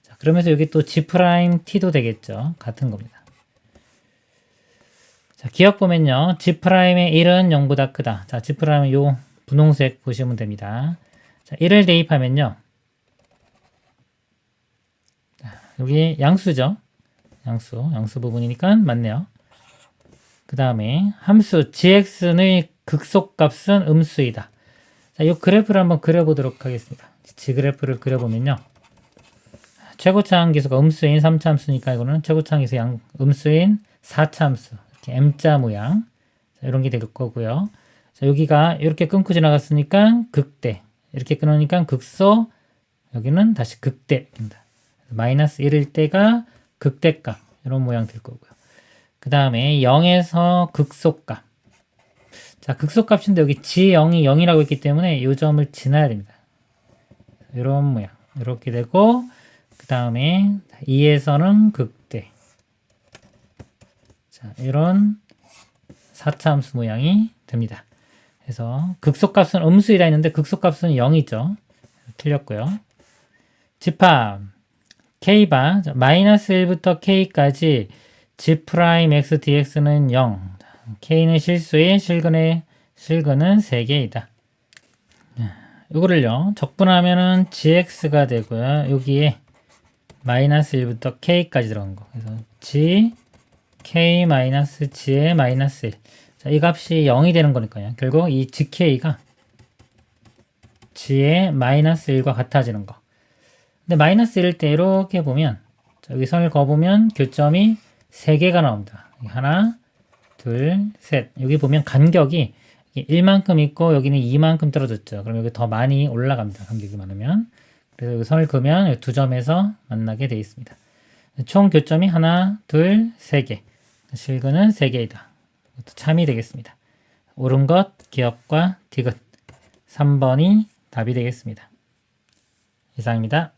자, 그러면서 여기 또 g't도 되겠죠. 같은 겁니다. 자, 기억 보면요. g'의 1은 0보다 크다. 자, g'은 요 분홍색 보시면 됩니다. 자, 1을 대입하면요. 자, 여기 양수죠. 양수 부분이니까 맞네요. 그 다음에 함수 gx의 극소값은 음수이다. 자, 이 그래프를 한번 그려보도록 하겠습니다. g그래프를 그려보면요. 최고차 함계수가 음수인 3차 함수니까 이거는 최고차 함계수 음수인 4차 함수. 이렇게 M자 모양. 자, 이런 게 될 거고요. 자, 여기가 이렇게 끊고 지나갔으니까 극대. 이렇게 끊으니까 극소. 여기는 다시 극대입니다. 마이너스 1일 때가 극대값. 이런 모양 될 거고요. 그 다음에 0에서 극소값. 자, 극소값인데 여기 g0이 0이라고 했기 때문에 이 점을 지나야 됩니다. 이런 모양. 이렇게 되고 그 다음에 2에서는 극대. 자, 이런 4차 함수 모양이 됩니다. 그래서 극소값은 음수이라 했는데 극소값은 0이죠. 틀렸고요. 집합 k바 마이너스 1부터 k까지 g'x dx는 0. k는 실수의 실근은 3개이다. 이거를요 적분하면은 gx가 되고요. 여기에 마이너스 1부터 k까지 들어간 거. 그래서 k 마이너스 g의 마이너스 1. 자, 이 값이 0이 되는 거니까요. 결국 이 gk가 g의 마이너스 1과 같아지는 거. 근데 마이너스 1일 때 이렇게 보면 자, 여기 선을 그어보면 교점이 3개가 나옵니다. 하나, 둘, 셋. 여기 보면 간격이 1만큼 있고 여기는 2만큼 떨어졌죠. 그럼 여기 더 많이 올라갑니다. 간격이 많으면. 그래서 여기 선을 그으면 두 점에서 만나게 되어 있습니다. 총 교점이 하나, 둘, 3개. 실근은 3개이다. 이것도 참이 되겠습니다. 옳은 것, 기역과 디귿. 3번이 답이 되겠습니다. 이상입니다.